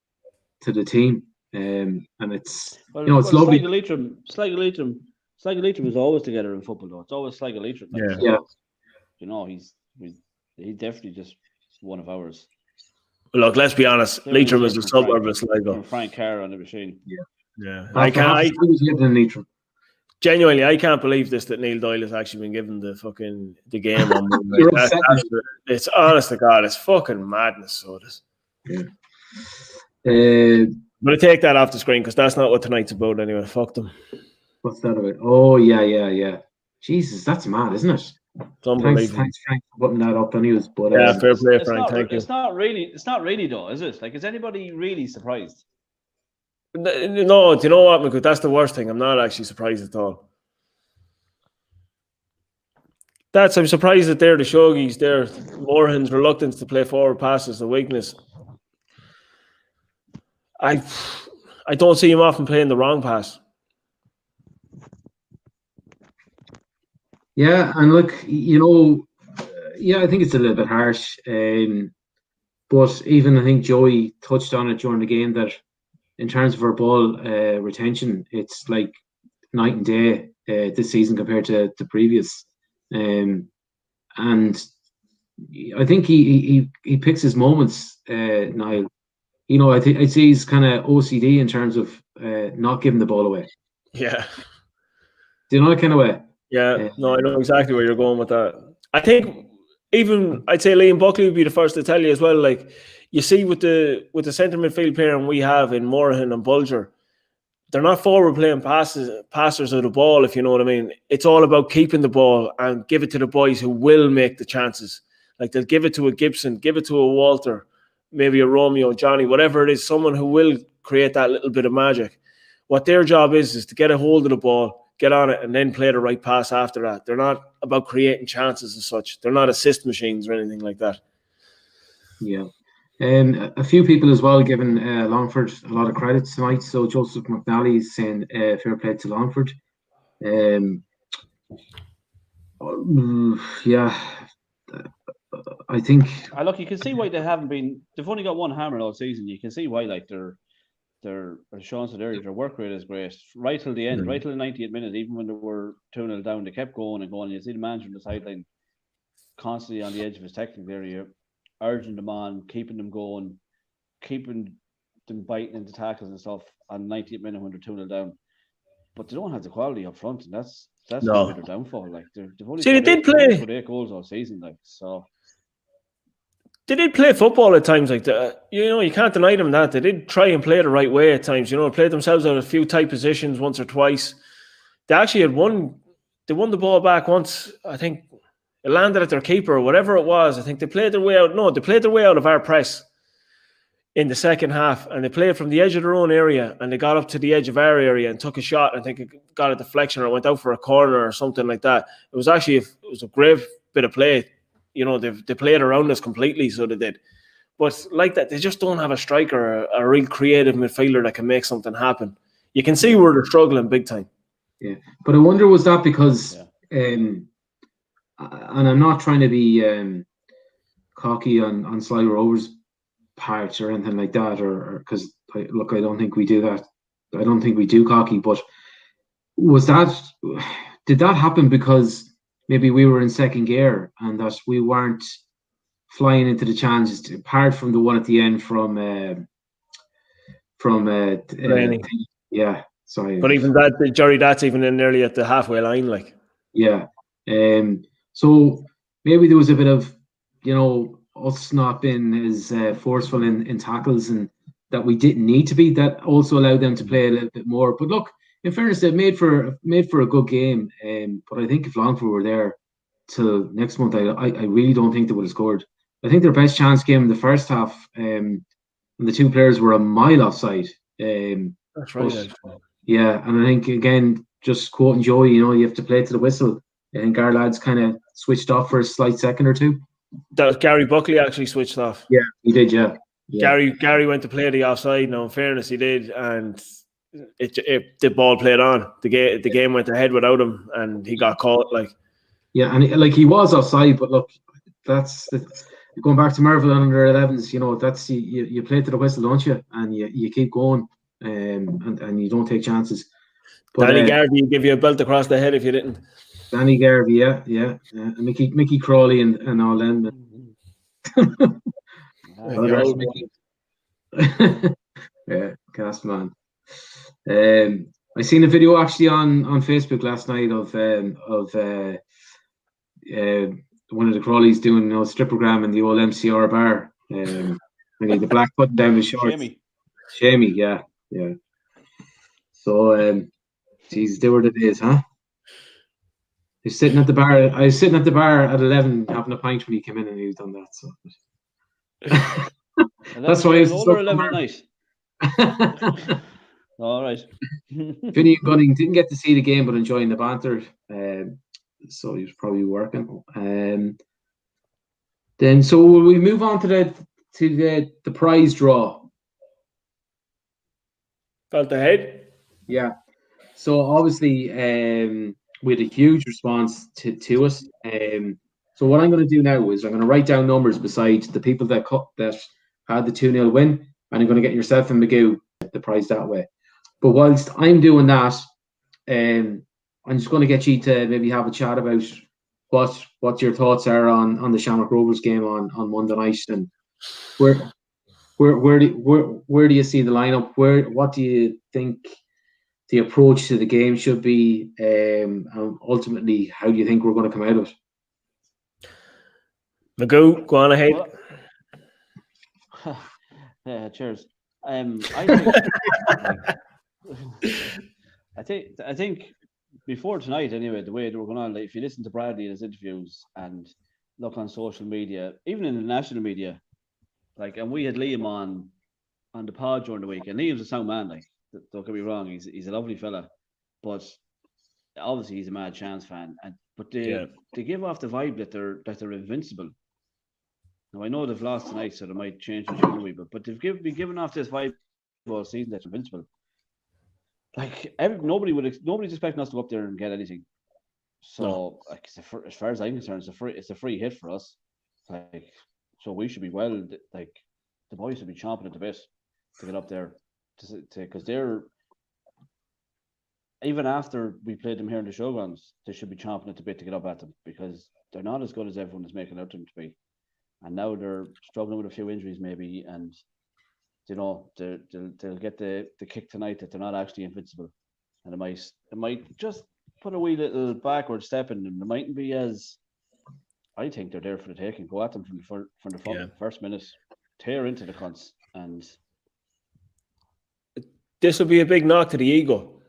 the team, and it's it's lovely. Sligo Leitrim is always together in football, though. It's always Sligo Leitrim. Yeah. You know, he's definitely just one of ours. Look, let's be honest. Leitrim is a suburb of Sligo. Frank Carr on the machine. Yeah. Genuinely, I can't believe this, that Neil Doyle has actually been given the game on. It's honest to God, it's fucking madness. So it is. Yeah. I'm gonna take that off the screen because that's not what tonight's about anyway. Fuck them. What's that about? Oh yeah. Jesus, that's mad, isn't it? Thanks, Frank, for putting that up on news. But fair play, Frank. Thank you. It's not really though, is it? Like, is anybody really surprised? No, do you know what, Michael? That's the worst thing. I'm not actually surprised at all. I'm surprised that they're the Shoggies. They're Moorhen's reluctance to play forward passes, the weakness. I don't see him often playing the wrong pass. Yeah, and look, you know, I think it's a little bit harsh. But even I think Joey touched on it during the game that in terms of our ball retention, it's like night and day this season compared to the previous. And I think he picks his moments, Niall. You know, I see he's kind of OCD in terms of not giving the ball away. Yeah. Do you know that kind of way? Yeah, no, I know exactly where you're going with that. I think even I'd say Liam Buckley would be the first to tell you as well. Like, you see with the centre midfield pairing we have in Moorhen and Bulger, they're not forward playing passers of the ball, if you know what I mean. It's all about keeping the ball and give it to the boys who will make the chances. Like, they'll give it to a Gibson, give it to a Walter, maybe a Romeo, Johnny, whatever it is, someone who will create that little bit of magic. What their job is to get a hold of the ball, get on it, and then play the right pass after that. They're not about creating chances as such. They're not assist machines or anything like that. Yeah. A few people as well giving Longford a lot of credit tonight. So Joseph McNally is saying fair play to Longford. Yeah, I think. Look, you can see why they haven't been. They've only got one hammer all season. You can see why, like they're as Sean said earlier, their work rate is great right till the end, right till the 90th minute. Even when they were 2-0 down, they kept going and going. You see the manager on the sideline constantly on the edge of his technical area, urging them on, keeping them going, keeping them biting into tackles and stuff on 90th minute when they're 2-0 down. But they don't have the quality up front, and that's no. Their downfall. Like they've only put 8 goals all season, like so. They did play football at times like that. You can't deny them that. They did try and play the right way at times. Played themselves out of a few tight positions once or twice. They actually had won the ball back once. I think it landed at their keeper or whatever it was. I think they played their way out. No, they played their way out of our press in the second half, and they played from the edge of their own area, and they got up to the edge of our area and took a shot. I think it got a deflection or it went out for a corner or something like that. It was actually a great bit of play. They played around us completely, so they did. But like that, they just don't have a striker, a real creative midfielder that can make something happen. You can see where they're struggling big time. Yeah, but I wonder, was that because, and I'm not trying to be cocky on Sligo Rovers' part or anything like that, or because, I don't think we do that. I don't think we do cocky, but did that happen because maybe we were in second gear and that we weren't flying into the challenges, apart from the one at the end from yeah, sorry. But even that, Jerry, that's even in nearly at the halfway line, like. Yeah. So maybe there was a bit of, us not being as forceful in tackles, and that we didn't need to be. That also allowed them to play a little bit more. But look, in fairness, they've made for a good game. But I think if Longford were there till next month, I really don't think they would have scored. I think their best chance came in the first half, and the two players were a mile offside. That's right. Yeah, and I think, again, just quoting Joey, you have to play to the whistle. I think our lads kind of switched off for a slight second or two. That was Gary Buckley actually switched off. Yeah, he did. Yeah. Gary went to play the offside. No, in fairness, he did, and the ball played on. The game went ahead without him, and he got caught. Yeah, and he was offside, but look, that's going back to Marvel under 11s. That's you play to the whistle, don't you? And you keep going, and you don't take chances. But, Danny Garvey give you a belt across the head if you didn't. Danny Garvey, yeah. Mickey Crawley and all them. Yeah, cast man. I seen a video actually on Facebook last night of one of the Crawleys doing a strippergram in the old MCR bar. The black button down his shorts. Shamey, yeah. So, geez, they were the days, huh? I was sitting at the bar at 11 having a pint when he came in, and he was done that. So that's why it's over 11 at night. All right. Vinny and Gunning didn't get to see the game, but enjoying the banter. So he was probably working. Then, so will we move on to the prize draw? Felt ahead. Yeah. So obviously, we had a huge response to us. So what I'm going to do now is I'm going to write down numbers beside the people that had the 2-0 win, and I'm going to get yourself and Magoo the prize that way. But whilst I'm doing that, I'm just going to get you to maybe have a chat about what your thoughts are on the Shamrock Rovers game on Monday night, and where do you see the lineup? What do you think the approach to the game should be, and ultimately, how do you think we're going to come out of it? Magoo, go on ahead. Yeah, cheers. I think before tonight, anyway, the way they were going on, if you listen to Bradley in his interviews and look on social media, even in the national media, and we had Liam on the pod during the week, and Liam's a sound man, don't get me wrong, he's a lovely fella, but obviously he's a Mad Chance fan, but they give off the vibe that they're invincible. Now I know they've lost tonight, so they might change the tune a wee bit, but they've been giving off this vibe all season that they're invincible. Like nobody's expecting us to go up there and get anything. So like as far as I'm concerned, it's a free hit for us. Like so we should be the boys should be chomping at the bit to get up there because they're even after we played them here in the showgrounds, they should be chomping at the bit to get up at them because they're not as good as everyone is making out them to be. And now they're struggling with a few injuries maybe, and they'll get the kick tonight that they're not actually invincible, and it might just put a wee little backward step in them. They mightn't be as. I think they're there for the taking. Go at them from the first minute, tear into the cunts, and this will be a big knock to the ego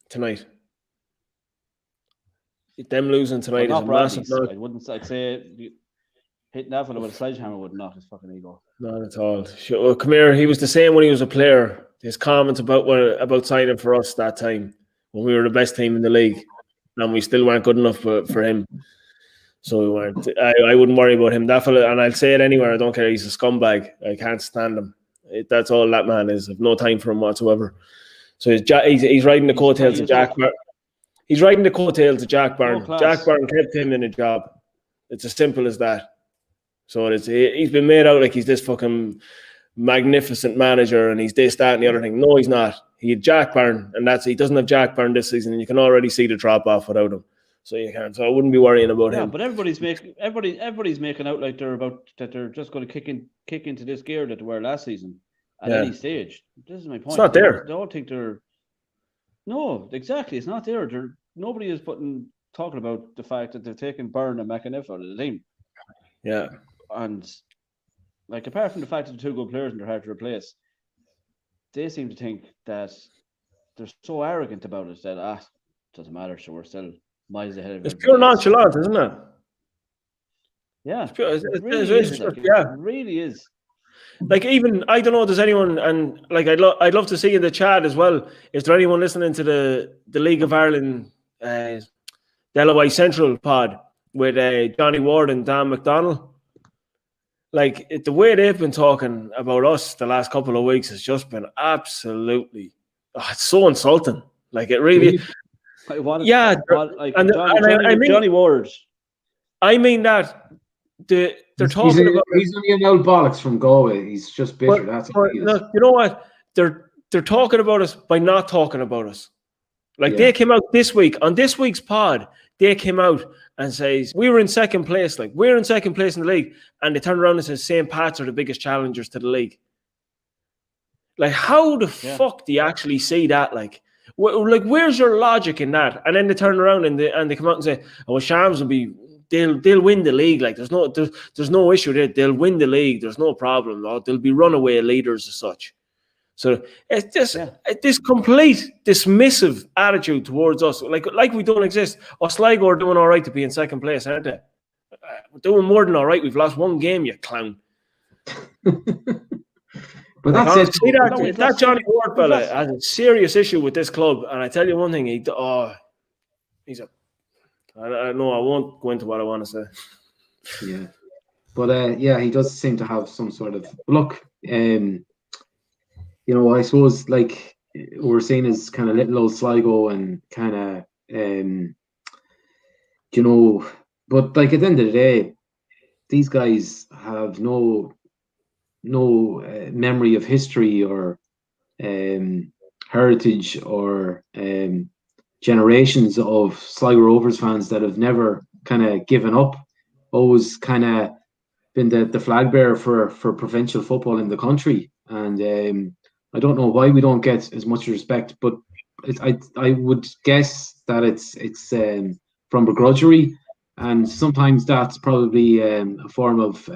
tonight. Them losing tonight is a massive knock. I'd say hitting that with a sledgehammer would knock his fucking ego. Not at all. Well, come here. He was the same when he was a player. His comments about signing for us that time when we were the best team in the league, and we still weren't good enough for him. So we weren't. I wouldn't worry about him. That fella, and I'll say it anywhere. I don't care. He's a scumbag. I can't stand him. That's all that man is. I've no time for him whatsoever. So he's riding the coattails of Jack. He's riding the coattails of Jack Byrne. Jack Byrne kept him in a job. It's as simple as that. So he's been made out like he's this fucking magnificent manager and he's this, that, and the other thing. No, he's not. He had Jack Byrne, and he doesn't have Jack Byrne this season. And you can already see the drop off without him. So you can't. So I wouldn't be worrying about him. Yeah, but everybody's making out like they're just going to kick into this gear that they were last season at any stage. This is my point. It's not there. They all think they're. No, exactly. It's not there. Nobody is talking about the fact that they've taken Byrne and McAniff out of the team. Yeah. And like apart from the fact that they're two good players and they're hard to replace, they seem to think that they're so arrogant about it that doesn't matter, so we're still miles ahead of It's pure nonchalant, isn't it? Yeah. It really is. Like even I don't know, does anyone, and like I'd love to see in the chat as well, is there anyone listening to the League of Ireland Delaware Central pod with Johnny Ward and Dan McDonnell? Like the way they've been talking about us the last couple of weeks has just been absolutely, it's so insulting. Like it really, Johnny Ward. I mean that they're talking about. He's only an old bollocks from Galway. He's just bitter. That's what he is. No, you know what? They're talking about us by not talking about us. Like they came out this week on this week's pod. They came out and says we were in second place. Like we're in second place in the league, and they turn around and say St. Pat's are the biggest challengers to the league. Like how the fuck do you actually see that? Like where's your logic in that? And then they turn around and they come out and say, "Oh, Shams will be. They'll win the league. Like there's no issue there. They'll win the league. There's no problem. Or they'll be runaway leaders as such." So it's just this complete dismissive attitude towards us, like we don't exist. Sligo are doing all right to be in second place, aren't they? We're doing more than all right. We've lost one game, you clown. But that's it. See that Johnny Ward fella has a serious issue with this club, and I tell you one thing, he's a. I know I won't go into what I want to say. Yeah, but he does seem to have some sort of look. You know, I suppose like we're seen as kind of little old Sligo and kind of, you know, but like at the end of the day, these guys have no memory of history or heritage or generations of Sligo Rovers fans that have never kind of given up, always kind of been the flag bearer for provincial football in the country. And I don't know why we don't get as much respect, but I would guess that it's from begrudgery, and sometimes that's probably a form of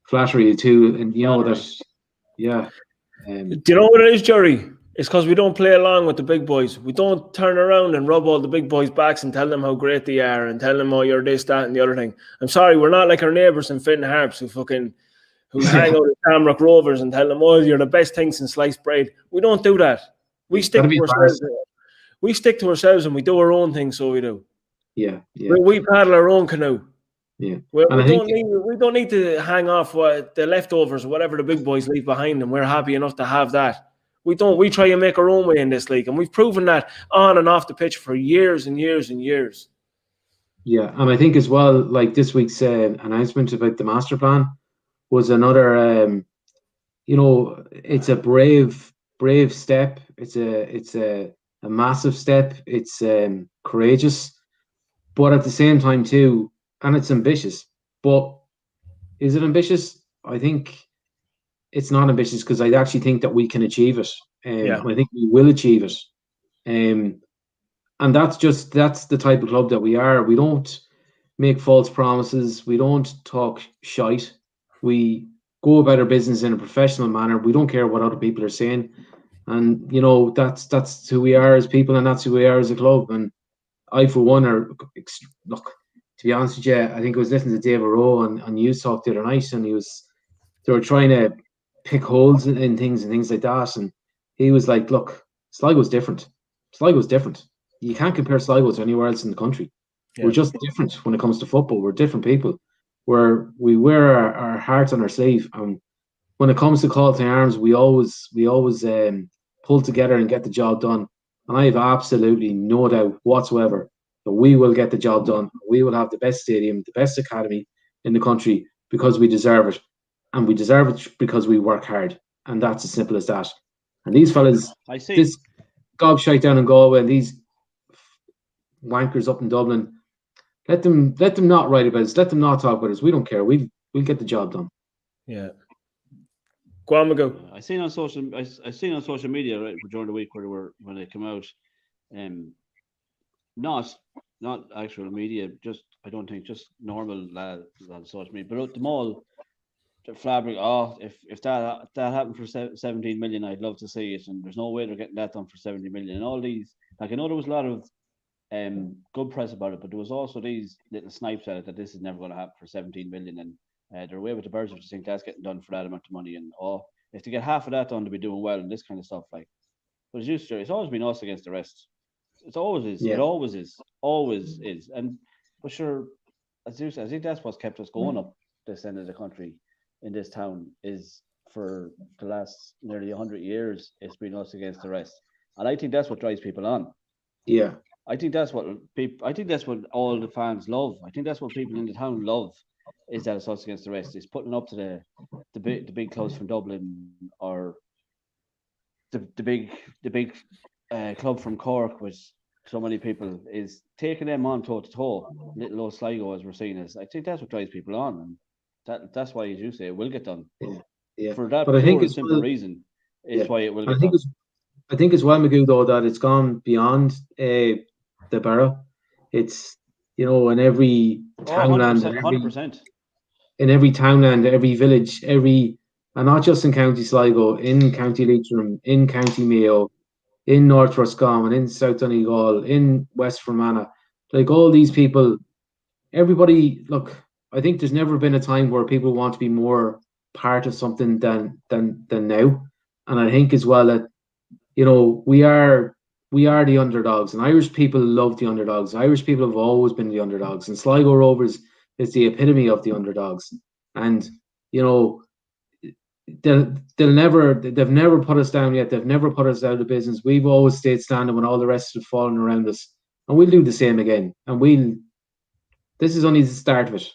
flattery too. And you know that, yeah. Do you know what it is, Jerry? It's because we don't play along with the big boys. We don't turn around and rub all the big boys' backs and tell them how great they are and tell them, oh, you're this, that, and the other thing. I'm sorry, we're not like our neighbours in Finn Harps who hang out at Shamrock Rovers and tell them, oh, you're the best thing since sliced bread. We don't do that. We stick to ourselves. We stick to ourselves and we do our own thing, so we do. Yeah. We paddle our own canoe. Yeah. We don't need to hang off what the leftovers, whatever the big boys leave behind them. We're happy enough to have that. We don't. We try and make our own way in this league, and we've proven that on and off the pitch for years and years and years. Yeah, and I think as well, like this week's announcement about the master plan was another. It's a brave step. It's a massive step. It's courageous, but at the same time too, and it's ambitious. But is it ambitious? I think it's not ambitious because I actually think that we can achieve it. I think we will achieve it. And that's the type of club that we are. We don't make false promises. We don't talk shite. We go about our business in a professional manner. We don't care what other people are saying. And, that's who we are as people, and that's who we are as a club. And I, for one, look, to be honest with you, I think I was listening to David Rowe on News Talk the other night, and they were trying to pick holes in things and things like that. And he was like, look, Sligo's different. Sligo's different. You can't compare Sligo to anywhere else in the country. Yeah. We're just different when it comes to football. We're different people. We wear our hearts on our sleeve. And when it comes to call to arms, we always pull together and get the job done. And I have absolutely no doubt whatsoever that we will get the job done. We will have the best stadium, the best academy in the country because we deserve it. And we deserve it because we work hard. And that's as simple as that. And these fellas, this gobshite down in Galway and these wankers up in Dublin, let them not write about us. Let them not talk about us. We don't care. We'll get the job done. Yeah. Go on, McGo. I seen on social media right during the week when they come out, not actual media, just I don't think just normal lads on social media, but at the mall, the fabric. If that happened for 17 million, I'd love to see it. And there's no way they're getting that done for 70 million. And all these, like I know there was a lot of good press about it, but there was also these little snipes at it that this is never going to happen for 17 million, and they're away with the birds if you think that's getting done for that amount of money, and if they get half of that done to be doing well and this kind of stuff, like. But it's always been us against the rest. It always is. Yeah. It always is. And but sure, as you said, I think that's what's kept us going up this end of the country in this town is for the last nearly 100 years. It's been us against the rest, and I think that's what drives people on. Yeah. I think that's what all the fans love. I think that's what people in the town love, is that it's us against the rest. It's putting up to the big clubs from Dublin or the big club from Cork, with so many people, is taking them on toe to toe. Little old Sligo, as we're seeing, I think that's what drives people on, and that's why, as you say, it will get done. Yeah. For that pure and simple reason, is why it will get done. I think as well, Magoo, though, that it's gone beyond the borough. It's, in every townland, 100%. In every townland, every village, and not just in County Sligo, in County Leitrim, in County Mayo, in North Roscommon, in South Donegal, in West Fermanagh, like all these people, everybody. Look, I think there's never been a time where people want to be more part of something than now, and I think as well that we are the underdogs, and Irish people love the underdogs. Irish people have always been the underdogs, and Sligo Rovers is the epitome of the underdogs. And they've never put us down yet. They've never put us out of business. We've always stayed standing when all the rest have fallen around us, and we'll do the same again. And this is only the start of it.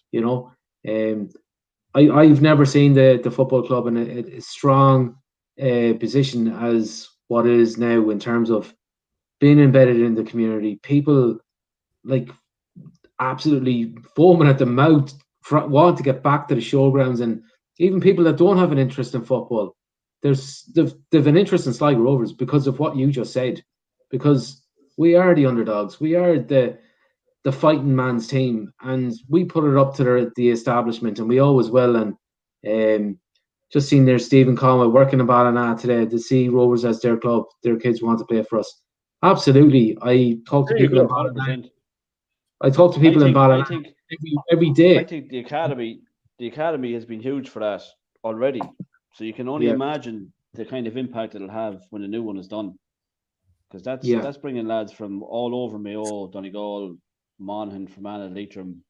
I've never seen the football club in a strong position as what it is now in terms of being embedded in the community. People like absolutely foaming at the mouth, want to get back to the showgrounds, and even people that don't have an interest in football, they've an interest in Sligo Rovers because of what you just said. Because we are the underdogs, we are the fighting man's team, and we put it up to the establishment, and we always will. And just seen there Stephen Conway working in Ballina today to see Rovers as their club. Their kids want to play for us. Absolutely. I talk to people in Ballina. I talk to people in Ballina every day. I think the academy has been huge for that already. So you can only imagine the kind of impact it'll have when the new one is done. because that's bringing lads from all over Mayo, Donegal, Monaghan, Fermanagh, Leitrim,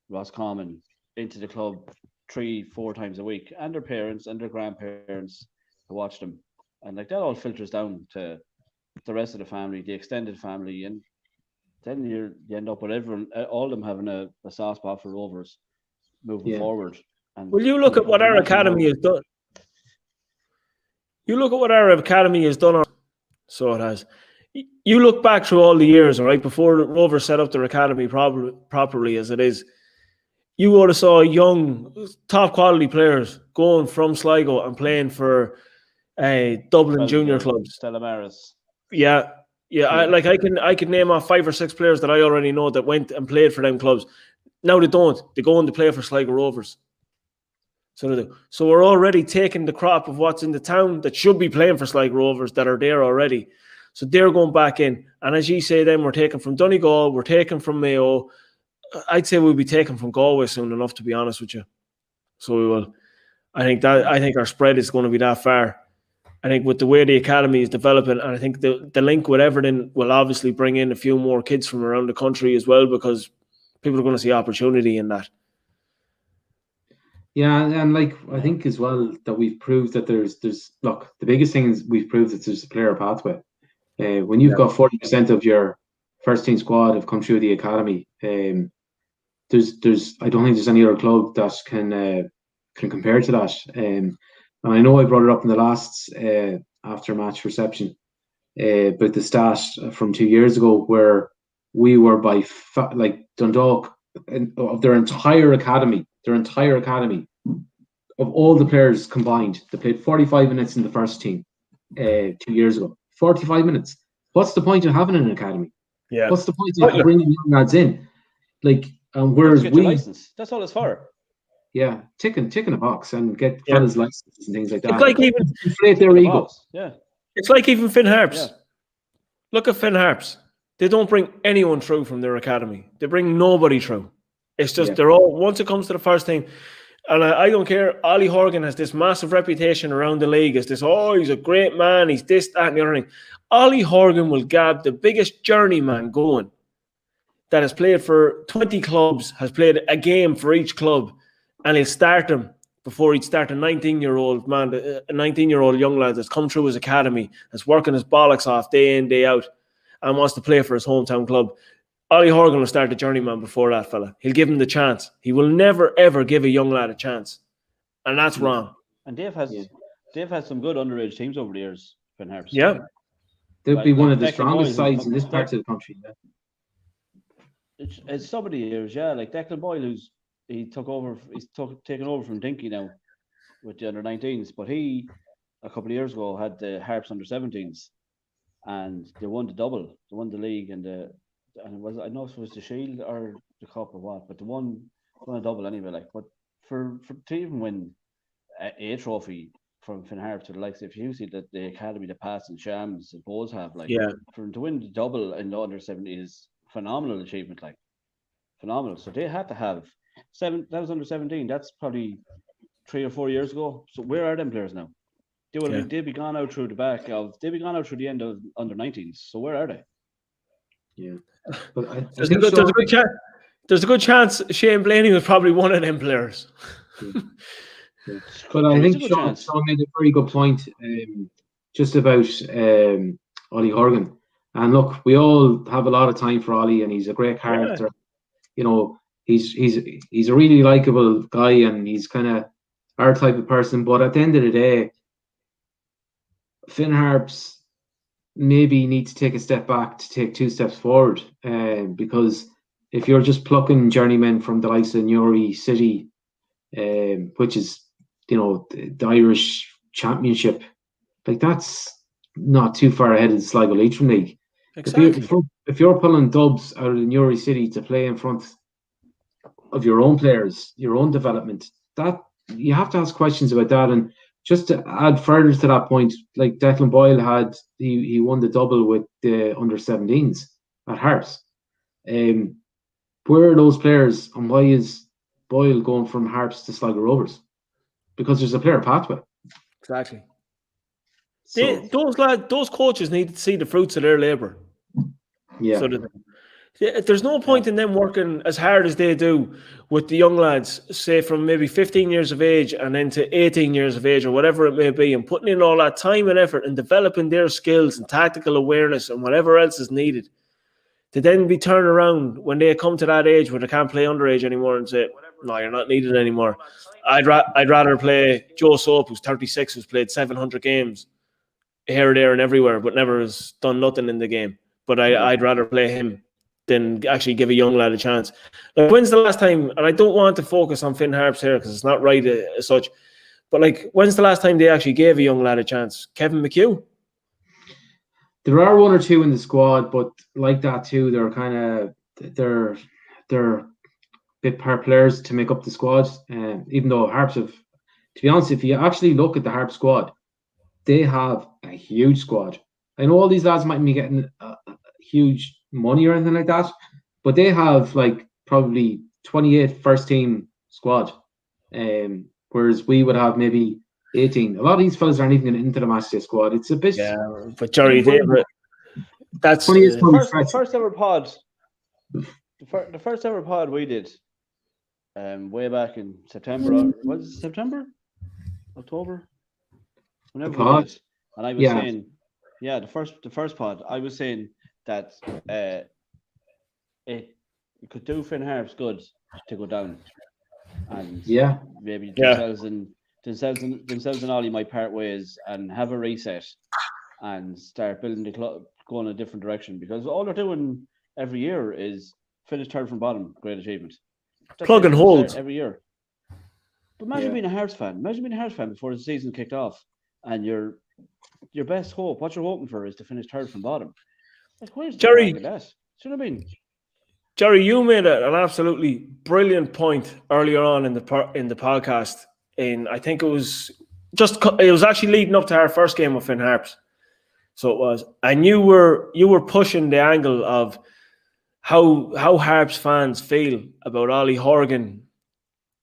Roscommon into the club 3-4 times a week, and their parents and their grandparents to watch them, and like that all filters down to the rest of the family, the extended family, and then you end up with everyone, all of them having a soft spot for Rovers moving forward. And well, you look at what our academy has done. You look at what our academy has done. So it has. You look back through all the years, all right, before Rovers set up their academy properly as it is. You would have saw young, top quality players going from Sligo and playing for Dublin junior clubs. Stella Maris. Yeah. I could name off 5 or 6 players that I already know that went and played for them clubs. Now they don't. They go on to play for Sligo Rovers. So they do. So we're already taking the crop of what's in the town that should be playing for Sligo Rovers that are there already. So they're going back in. And as you say, then we're taking from Donegal, we're taking from Mayo. I'd say we'll be taken from Galway soon enough, to be honest with you. So we will. I think our spread is going to be that far. I think with the way the academy is developing, and I think the link with Everton will obviously bring in a few more kids from around the country as well, because people are going to see opportunity in that. Yeah, and like I think as well that we've proved that there's look, the biggest thing is we've proved that there's a player pathway. When you've got 40% of your first team squad have come through the academy, there's I don't think there's any other club that can compare to that. And I know I brought it up in the last after match reception, but the stat from 2 years ago where we were by like Dundalk of their entire academy of all the players combined, they played 45 minutes in the first team 2 years ago. 45 minutes. What's the point of having an academy? Yeah. What's the point of bringing young lads in? Like, whereas we license. That's all it's for. Yeah, ticking a box and get fellas licenses and things like that. It's like even inflate their ego. Yeah. It's like even Finn Harps. Yeah. Look at Finn Harps. They don't bring anyone through from their academy. They bring nobody through. It's just they're all, once it comes to the first team, and I don't care, Ollie Horgan has this massive reputation around the league as this, he's a great man, he's this, that, and the other thing. Ollie Horgan will gab the biggest journeyman going that has played for 20 clubs, has played a game for each club, and he'll start them before he'd start a 19-year-old man, a 19-year-old young lad that's come through his academy, that's working his bollocks off day in, day out, and wants to play for his hometown club. Ollie Horgan will start the journeyman before that fella. He'll give him the chance. He will never, ever give a young lad a chance. And that's wrong. And Dave has some good underage teams over the years, Finn Harps. Yeah. They'll be one of the strongest sides in this part of the country. Yeah. It's some of the years, like Declan Boyle, he's taken over from Dinky now with the under-19s, but he, a couple of years ago, had the Harps under-17s, and they won the double. They won the league and I don't know if it was the Shield or the Cup or what, but they won a double anyway. Like, but to even win a trophy from Finn Harps to the likes of you see that the academy, the Pass and Shams, the Bows have, like, for them to win the double in the under-17 is phenomenal achievement, like phenomenal. So they had to have that was under-17. That's probably 3 or 4 years ago. So where are them players now? They'd be gone out through the end of under-19s. So where are they? Yeah, but there's a good chance Shane Blaney was probably one of them players. Yeah. But I think Sean made a very good point just about Ollie Horgan. And look, we all have a lot of time for Ollie, and he's a great character. Yeah. You know, he's a really likable guy, and he's kind of our type of person. But at the end of the day, Finn Harps maybe need to take a step back to take 2 steps forward, because if you're just plucking journeymen from the likes of Newry City, which is, you know, the Irish Championship, like, that's not too far ahead of the Sligo Leitrim League. Exactly. If you're pulling dubs out of the Newry City to play in front of your own players, your own development, that you have to ask questions about that. And just to add further to that point, like Declan Boyle he won the double with the under-17s at Harps. Where are those players, and why is Boyle going from Harps to Sligo Rovers? Because there's a player pathway. Exactly. Those coaches need to see the fruits of their labour. Yeah. So there's no point in them working as hard as they do with the young lads, say from maybe 15 years of age and then to 18 years of age or whatever it may be, and putting in all that time and effort and developing their skills and tactical awareness and whatever else is needed, to then be turned around when they come to that age where they can't play underage anymore and say, no, you're not needed anymore. I'd rather play Joe Soap, who's 36, who's played 700 games here, there, and everywhere, but never has done nothing in the game. But I'd rather play him than actually give a young lad a chance. Like, when's the last time, and I don't want to focus on Finn Harps here because it's not right as such, but like, when's the last time they actually gave a young lad a chance? Kevin McHugh? There are one or two in the squad, but like that too, they're bit par players to make up the squad. Even though Harps have, to be honest, if you actually look at the Harps squad, they have a huge squad. I know all these lads might be getting huge money or anything like that, but they have like probably 28 first team squad, whereas we would have maybe 18. A lot of these fellas aren't even getting into the matchday squad. It's a bit. Yeah, but Jerry David, that's the first ever pod. The first ever pod we did, way back in September. Was it September? October? Whenever we did. And I was saying, the first pod, I was saying that it could do Finn Harps good to go down, and maybe themselves and Ollie might part ways and have a reset and start building the club, going in a different direction, because all they're doing every year is finish third from bottom. Great achievement. Plug and hold every year. But imagine being a Hearts fan. Imagine being a Hearts fan before the season kicked off, and your best hope, what you're hoping for, is to finish third from bottom. Like, where's Jerry? That? Do you know what I mean? Jerry, you made an absolutely brilliant point earlier on in the podcast. I think it was actually leading up to our first game with Finn Harps. So it was, and you were pushing the angle of how Harps fans feel about Ollie Horgan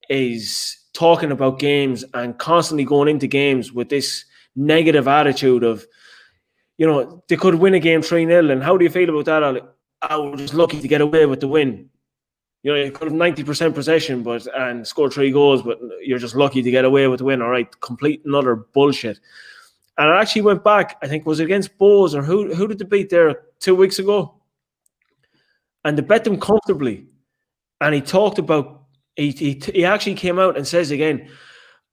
is talking about games and constantly going into games with this negative attitude of, they could win a game 3-0. And how do you feel about that, Ollie? I was just lucky to get away with the win. You could have 90% possession and score 3 goals, but you're just lucky to get away with the win. All right, complete and utter bullshit. And I actually went back, I think, was it against Bowes, or who did they beat there 2 weeks ago? And they bet them comfortably. And he talked about, he actually came out and says again,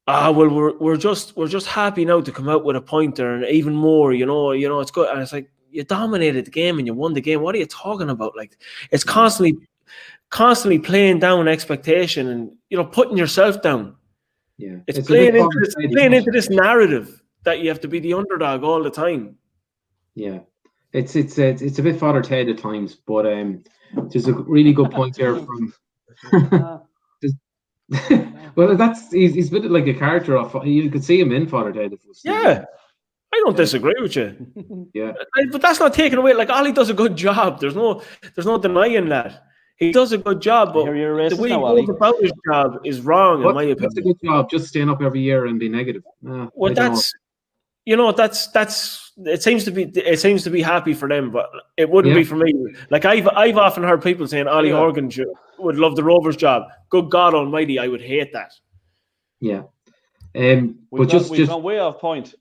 well, we're just happy now to come out with a pointer, and even more, it's good. And it's like, you dominated the game and you won the game. What are you talking about? Like, it's constantly playing down expectation and, putting yourself down. Yeah. It's playing into this narrative that you have to be the underdog all the time. Yeah. It's a bit Father Ted at times, but there's a really good point there from well, he's a bit like a character of, you could see him in Father Ted. Yeah. I don't disagree with you. Yeah. But that's not taken away. Like, Ollie does a good job. There's no denying that. He does a good job, but the way he goes about his job is wrong, in my opinion. That's a good job, just staying up every year and be negative. It seems to be happy for them, but it wouldn't be for me. Like, I've often heard people saying Ollie Horgan would love the Rovers job. Good God Almighty, I would hate that. Yeah. We've gone way off point.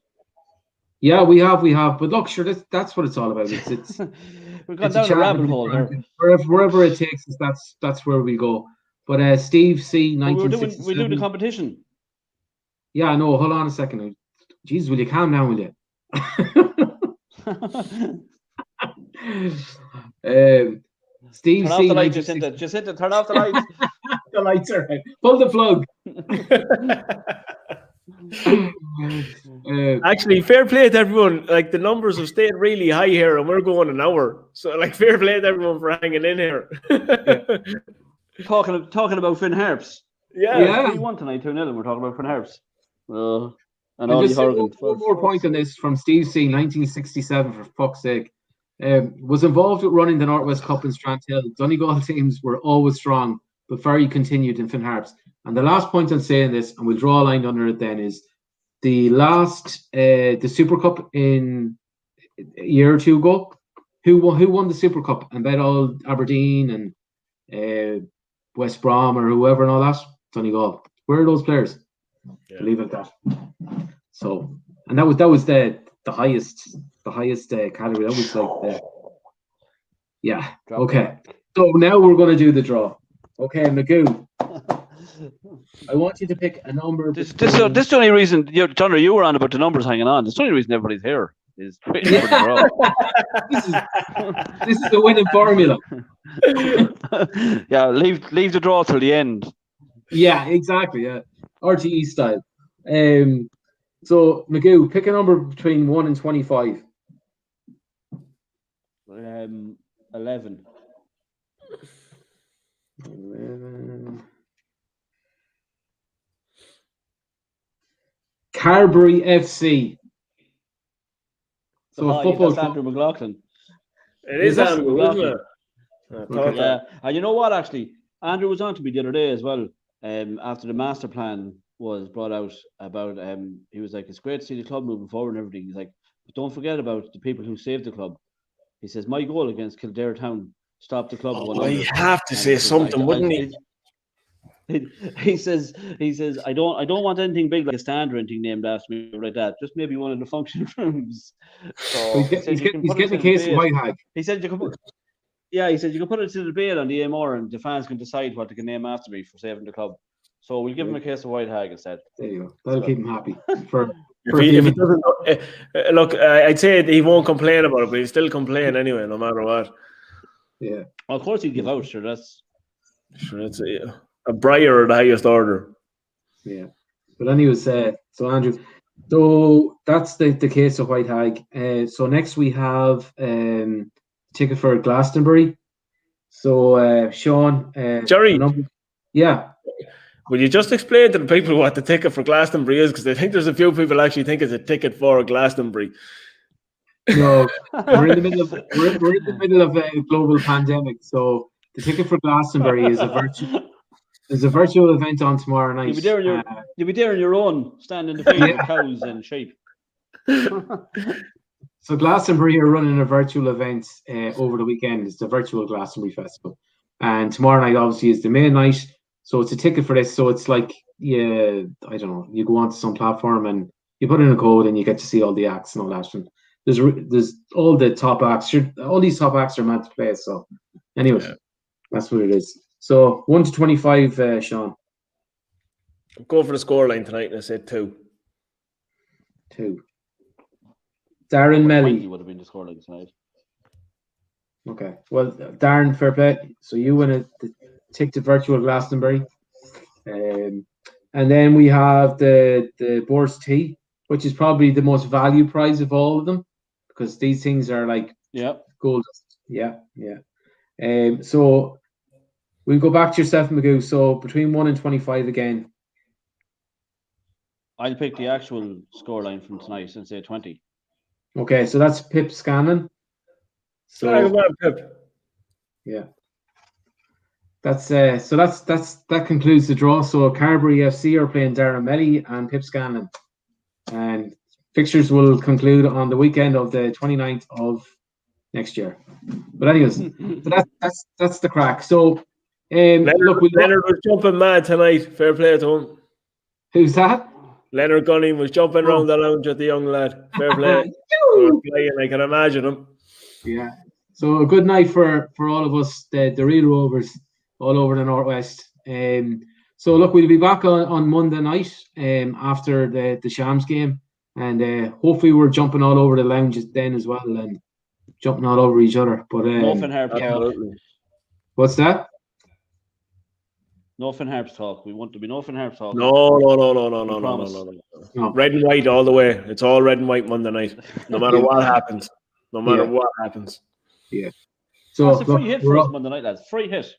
Yeah, we have. But look, sure, that's what it's all about. It's we've gone down a rabbit hole there. Wherever it takes us, that's where we go. But Steve C. 1967. We're doing the competition. Yeah, no, hold on a second. Jesus, will you calm down, will you? Steve turn C. Off the light, Jacinta, turn off the lights. The lights are out. Pull the plug. Actually, fair play to everyone. Like, the numbers have stayed really high here, and we're going an hour. So, like, fair play to everyone for hanging in here. Talking about Finn Harps. Yeah. 3-1 tonight, 2-0, and we're talking about Finn Harps. And Ollie Horgan. One more point on this from Steve C. 1967, for fuck's sake. Was involved with running the Northwest Cup in Strandhill. Donegal teams were always strong, but very continued in Finn Harps. And the last point on saying this, and we'll draw a line under it then, is the last the Super Cup in a year or two ago. Who won the Super Cup and bet all Aberdeen and West Brom or whoever and all that? Donegal. Where are those players? Yeah. Leave it at that. So, and that was the highest category. That was like yeah. Okay. So now we're going to do the draw. Okay, Magoo. I want you to pick a number. This is the only reason, John, you were on about the numbers hanging on. It's the only reason everybody's here is waiting for the draw. This is the winning formula. Yeah, leave the draw till the end. Yeah, exactly. Yeah, RTE style. So Magoo, pick a number between 1 and 25. 11. 11. Carberry FC. So a football that's Andrew McLaughlin. It is Andrew, isn't it? Okay. Yeah, and you know what? Actually, Andrew was on to me the other day as well. After the master plan was brought out about, he was like, "It's great to see the club moving forward and everything." He's like, "But don't forget about the people who saved the club." He says, "My goal against Kildare Town stopped the club." Well, you have to say something, wouldn't he? He says, I don't want anything big like a stand or anything named after me or like that. Just maybe one of the function rooms. So he's getting a case of White Hag. He said you can put. Yeah, he said you can put it to the debate on the AMR and the fans can decide what they can name after me for saving the club. So we'll give him a case of White Hag instead. There you go. That'll keep him happy. If he doesn't look, I'd say he won't complain about it, but he'll still complain anyway, no matter what. Yeah. Well, of course he'll give out. Sure, it's a briar of the highest order. Yeah. But anyways, so Andrew, so that's the case of White Hag. So next we have ticket for Glastonbury. So Sean, Jerry, yeah. will you just explain to the people what the ticket for Glastonbury is? Because I think there's a few people actually think it's a ticket for Glastonbury. No, we're in the middle of a global pandemic. So the ticket for Glastonbury is a virtual event on tomorrow night. You'll be there on your own, standing in the field with cows and sheep. So Glastonbury are running a virtual event over the weekend. It's the virtual Glastonbury Festival, and tomorrow night obviously is the main night. So it's a ticket for this. So it's like, I don't know, you go onto some platform and you put in a code and you get to see all the acts and all that. And there's all the top acts. All these top acts are meant to play. So anyways, that's what it is. So 1 to 25, Sean. Go for the scoreline tonight, and I said 2. 2. Darren Melly would have been the scoreline tonight. Okay. Well, Darren, fair play. So you win the ticket to virtual Glastonbury. And then we have the Bourse Tea, which is probably the most value prize of all of them, because these things are like gold. Yeah. So we'll go back to yourself, Magoo. So between 1 and 25 again. I'll pick the actual scoreline from tonight and say 20. Okay, so that's Pip Scanlon. So Pip. Yeah. That's that concludes the draw. So Carberry FC are playing Darren Melly and Pip Scanlon. And fixtures will conclude on the weekend of the 29th of next year. But anyways, that's the crack. So Leonard was jumping mad tonight. Fair play to him. Who's that? Leonard Gunning was jumping around the lounge at the young lad. Fair play. I can imagine him. Yeah. So a good night for all of us, the real Rovers all over the Northwest. So look, we'll be back on Monday night after the Shams game, and hopefully we're jumping all over the lounges then as well and jumping all over each other. But Nothing Harps talk. What's that? Nothing Harps talk. We want to be nothing Harps talk. No. Red and white all the way. It's all red and white Monday night. No matter what happens. No matter what happens. Yeah. So it's a free hit for us Monday night, lads. Free hit.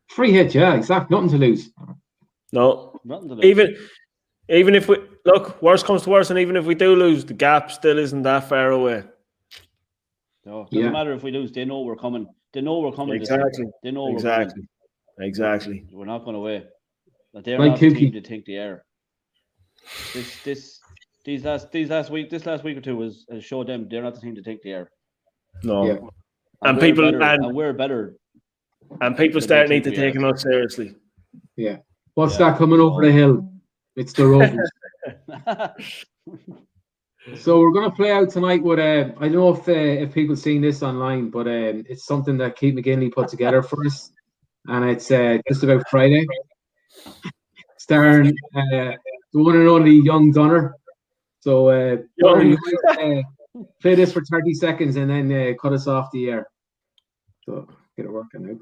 Free hit, yeah, exactly. Nothing to lose. No. Nothing to lose. Even if we look, worst comes to worst, and even if we do lose, the gap still isn't that far away. No, it doesn't matter if we lose. They know we're coming. They know we're coming. Exactly. They know we're coming. Exactly. We're not going away. They're like not the team to think they are. This last week or two has showed them they're not the team to take the air. No. Yeah. And we're better. And people start need to take it seriously. Yeah. What's that coming over the hill? It's the Rovers. So we're going to play out tonight with I don't know if people seen this online, but it's something that Keith McGinley put together for us, and it's just about Friday. Starring the one and only Young Dunner. So Dunner, you might play this for 30 seconds and then cut us off the air. So get it working out.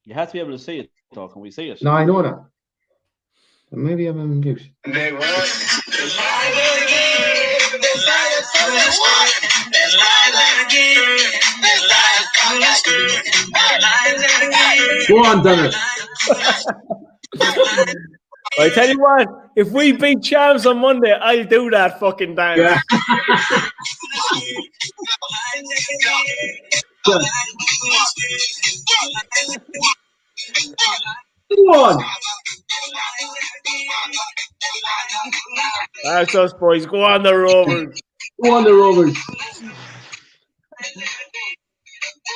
You have to be able to see it, though. Can we see it? No, I know that. Maybe I'm on mute. Go on, Dunner. I tell you what, if we beat Champs on Monday, I'll do that fucking dance. Yeah. Come on. That's us, boys. Go on, the Rovers. Go on, the Rovers.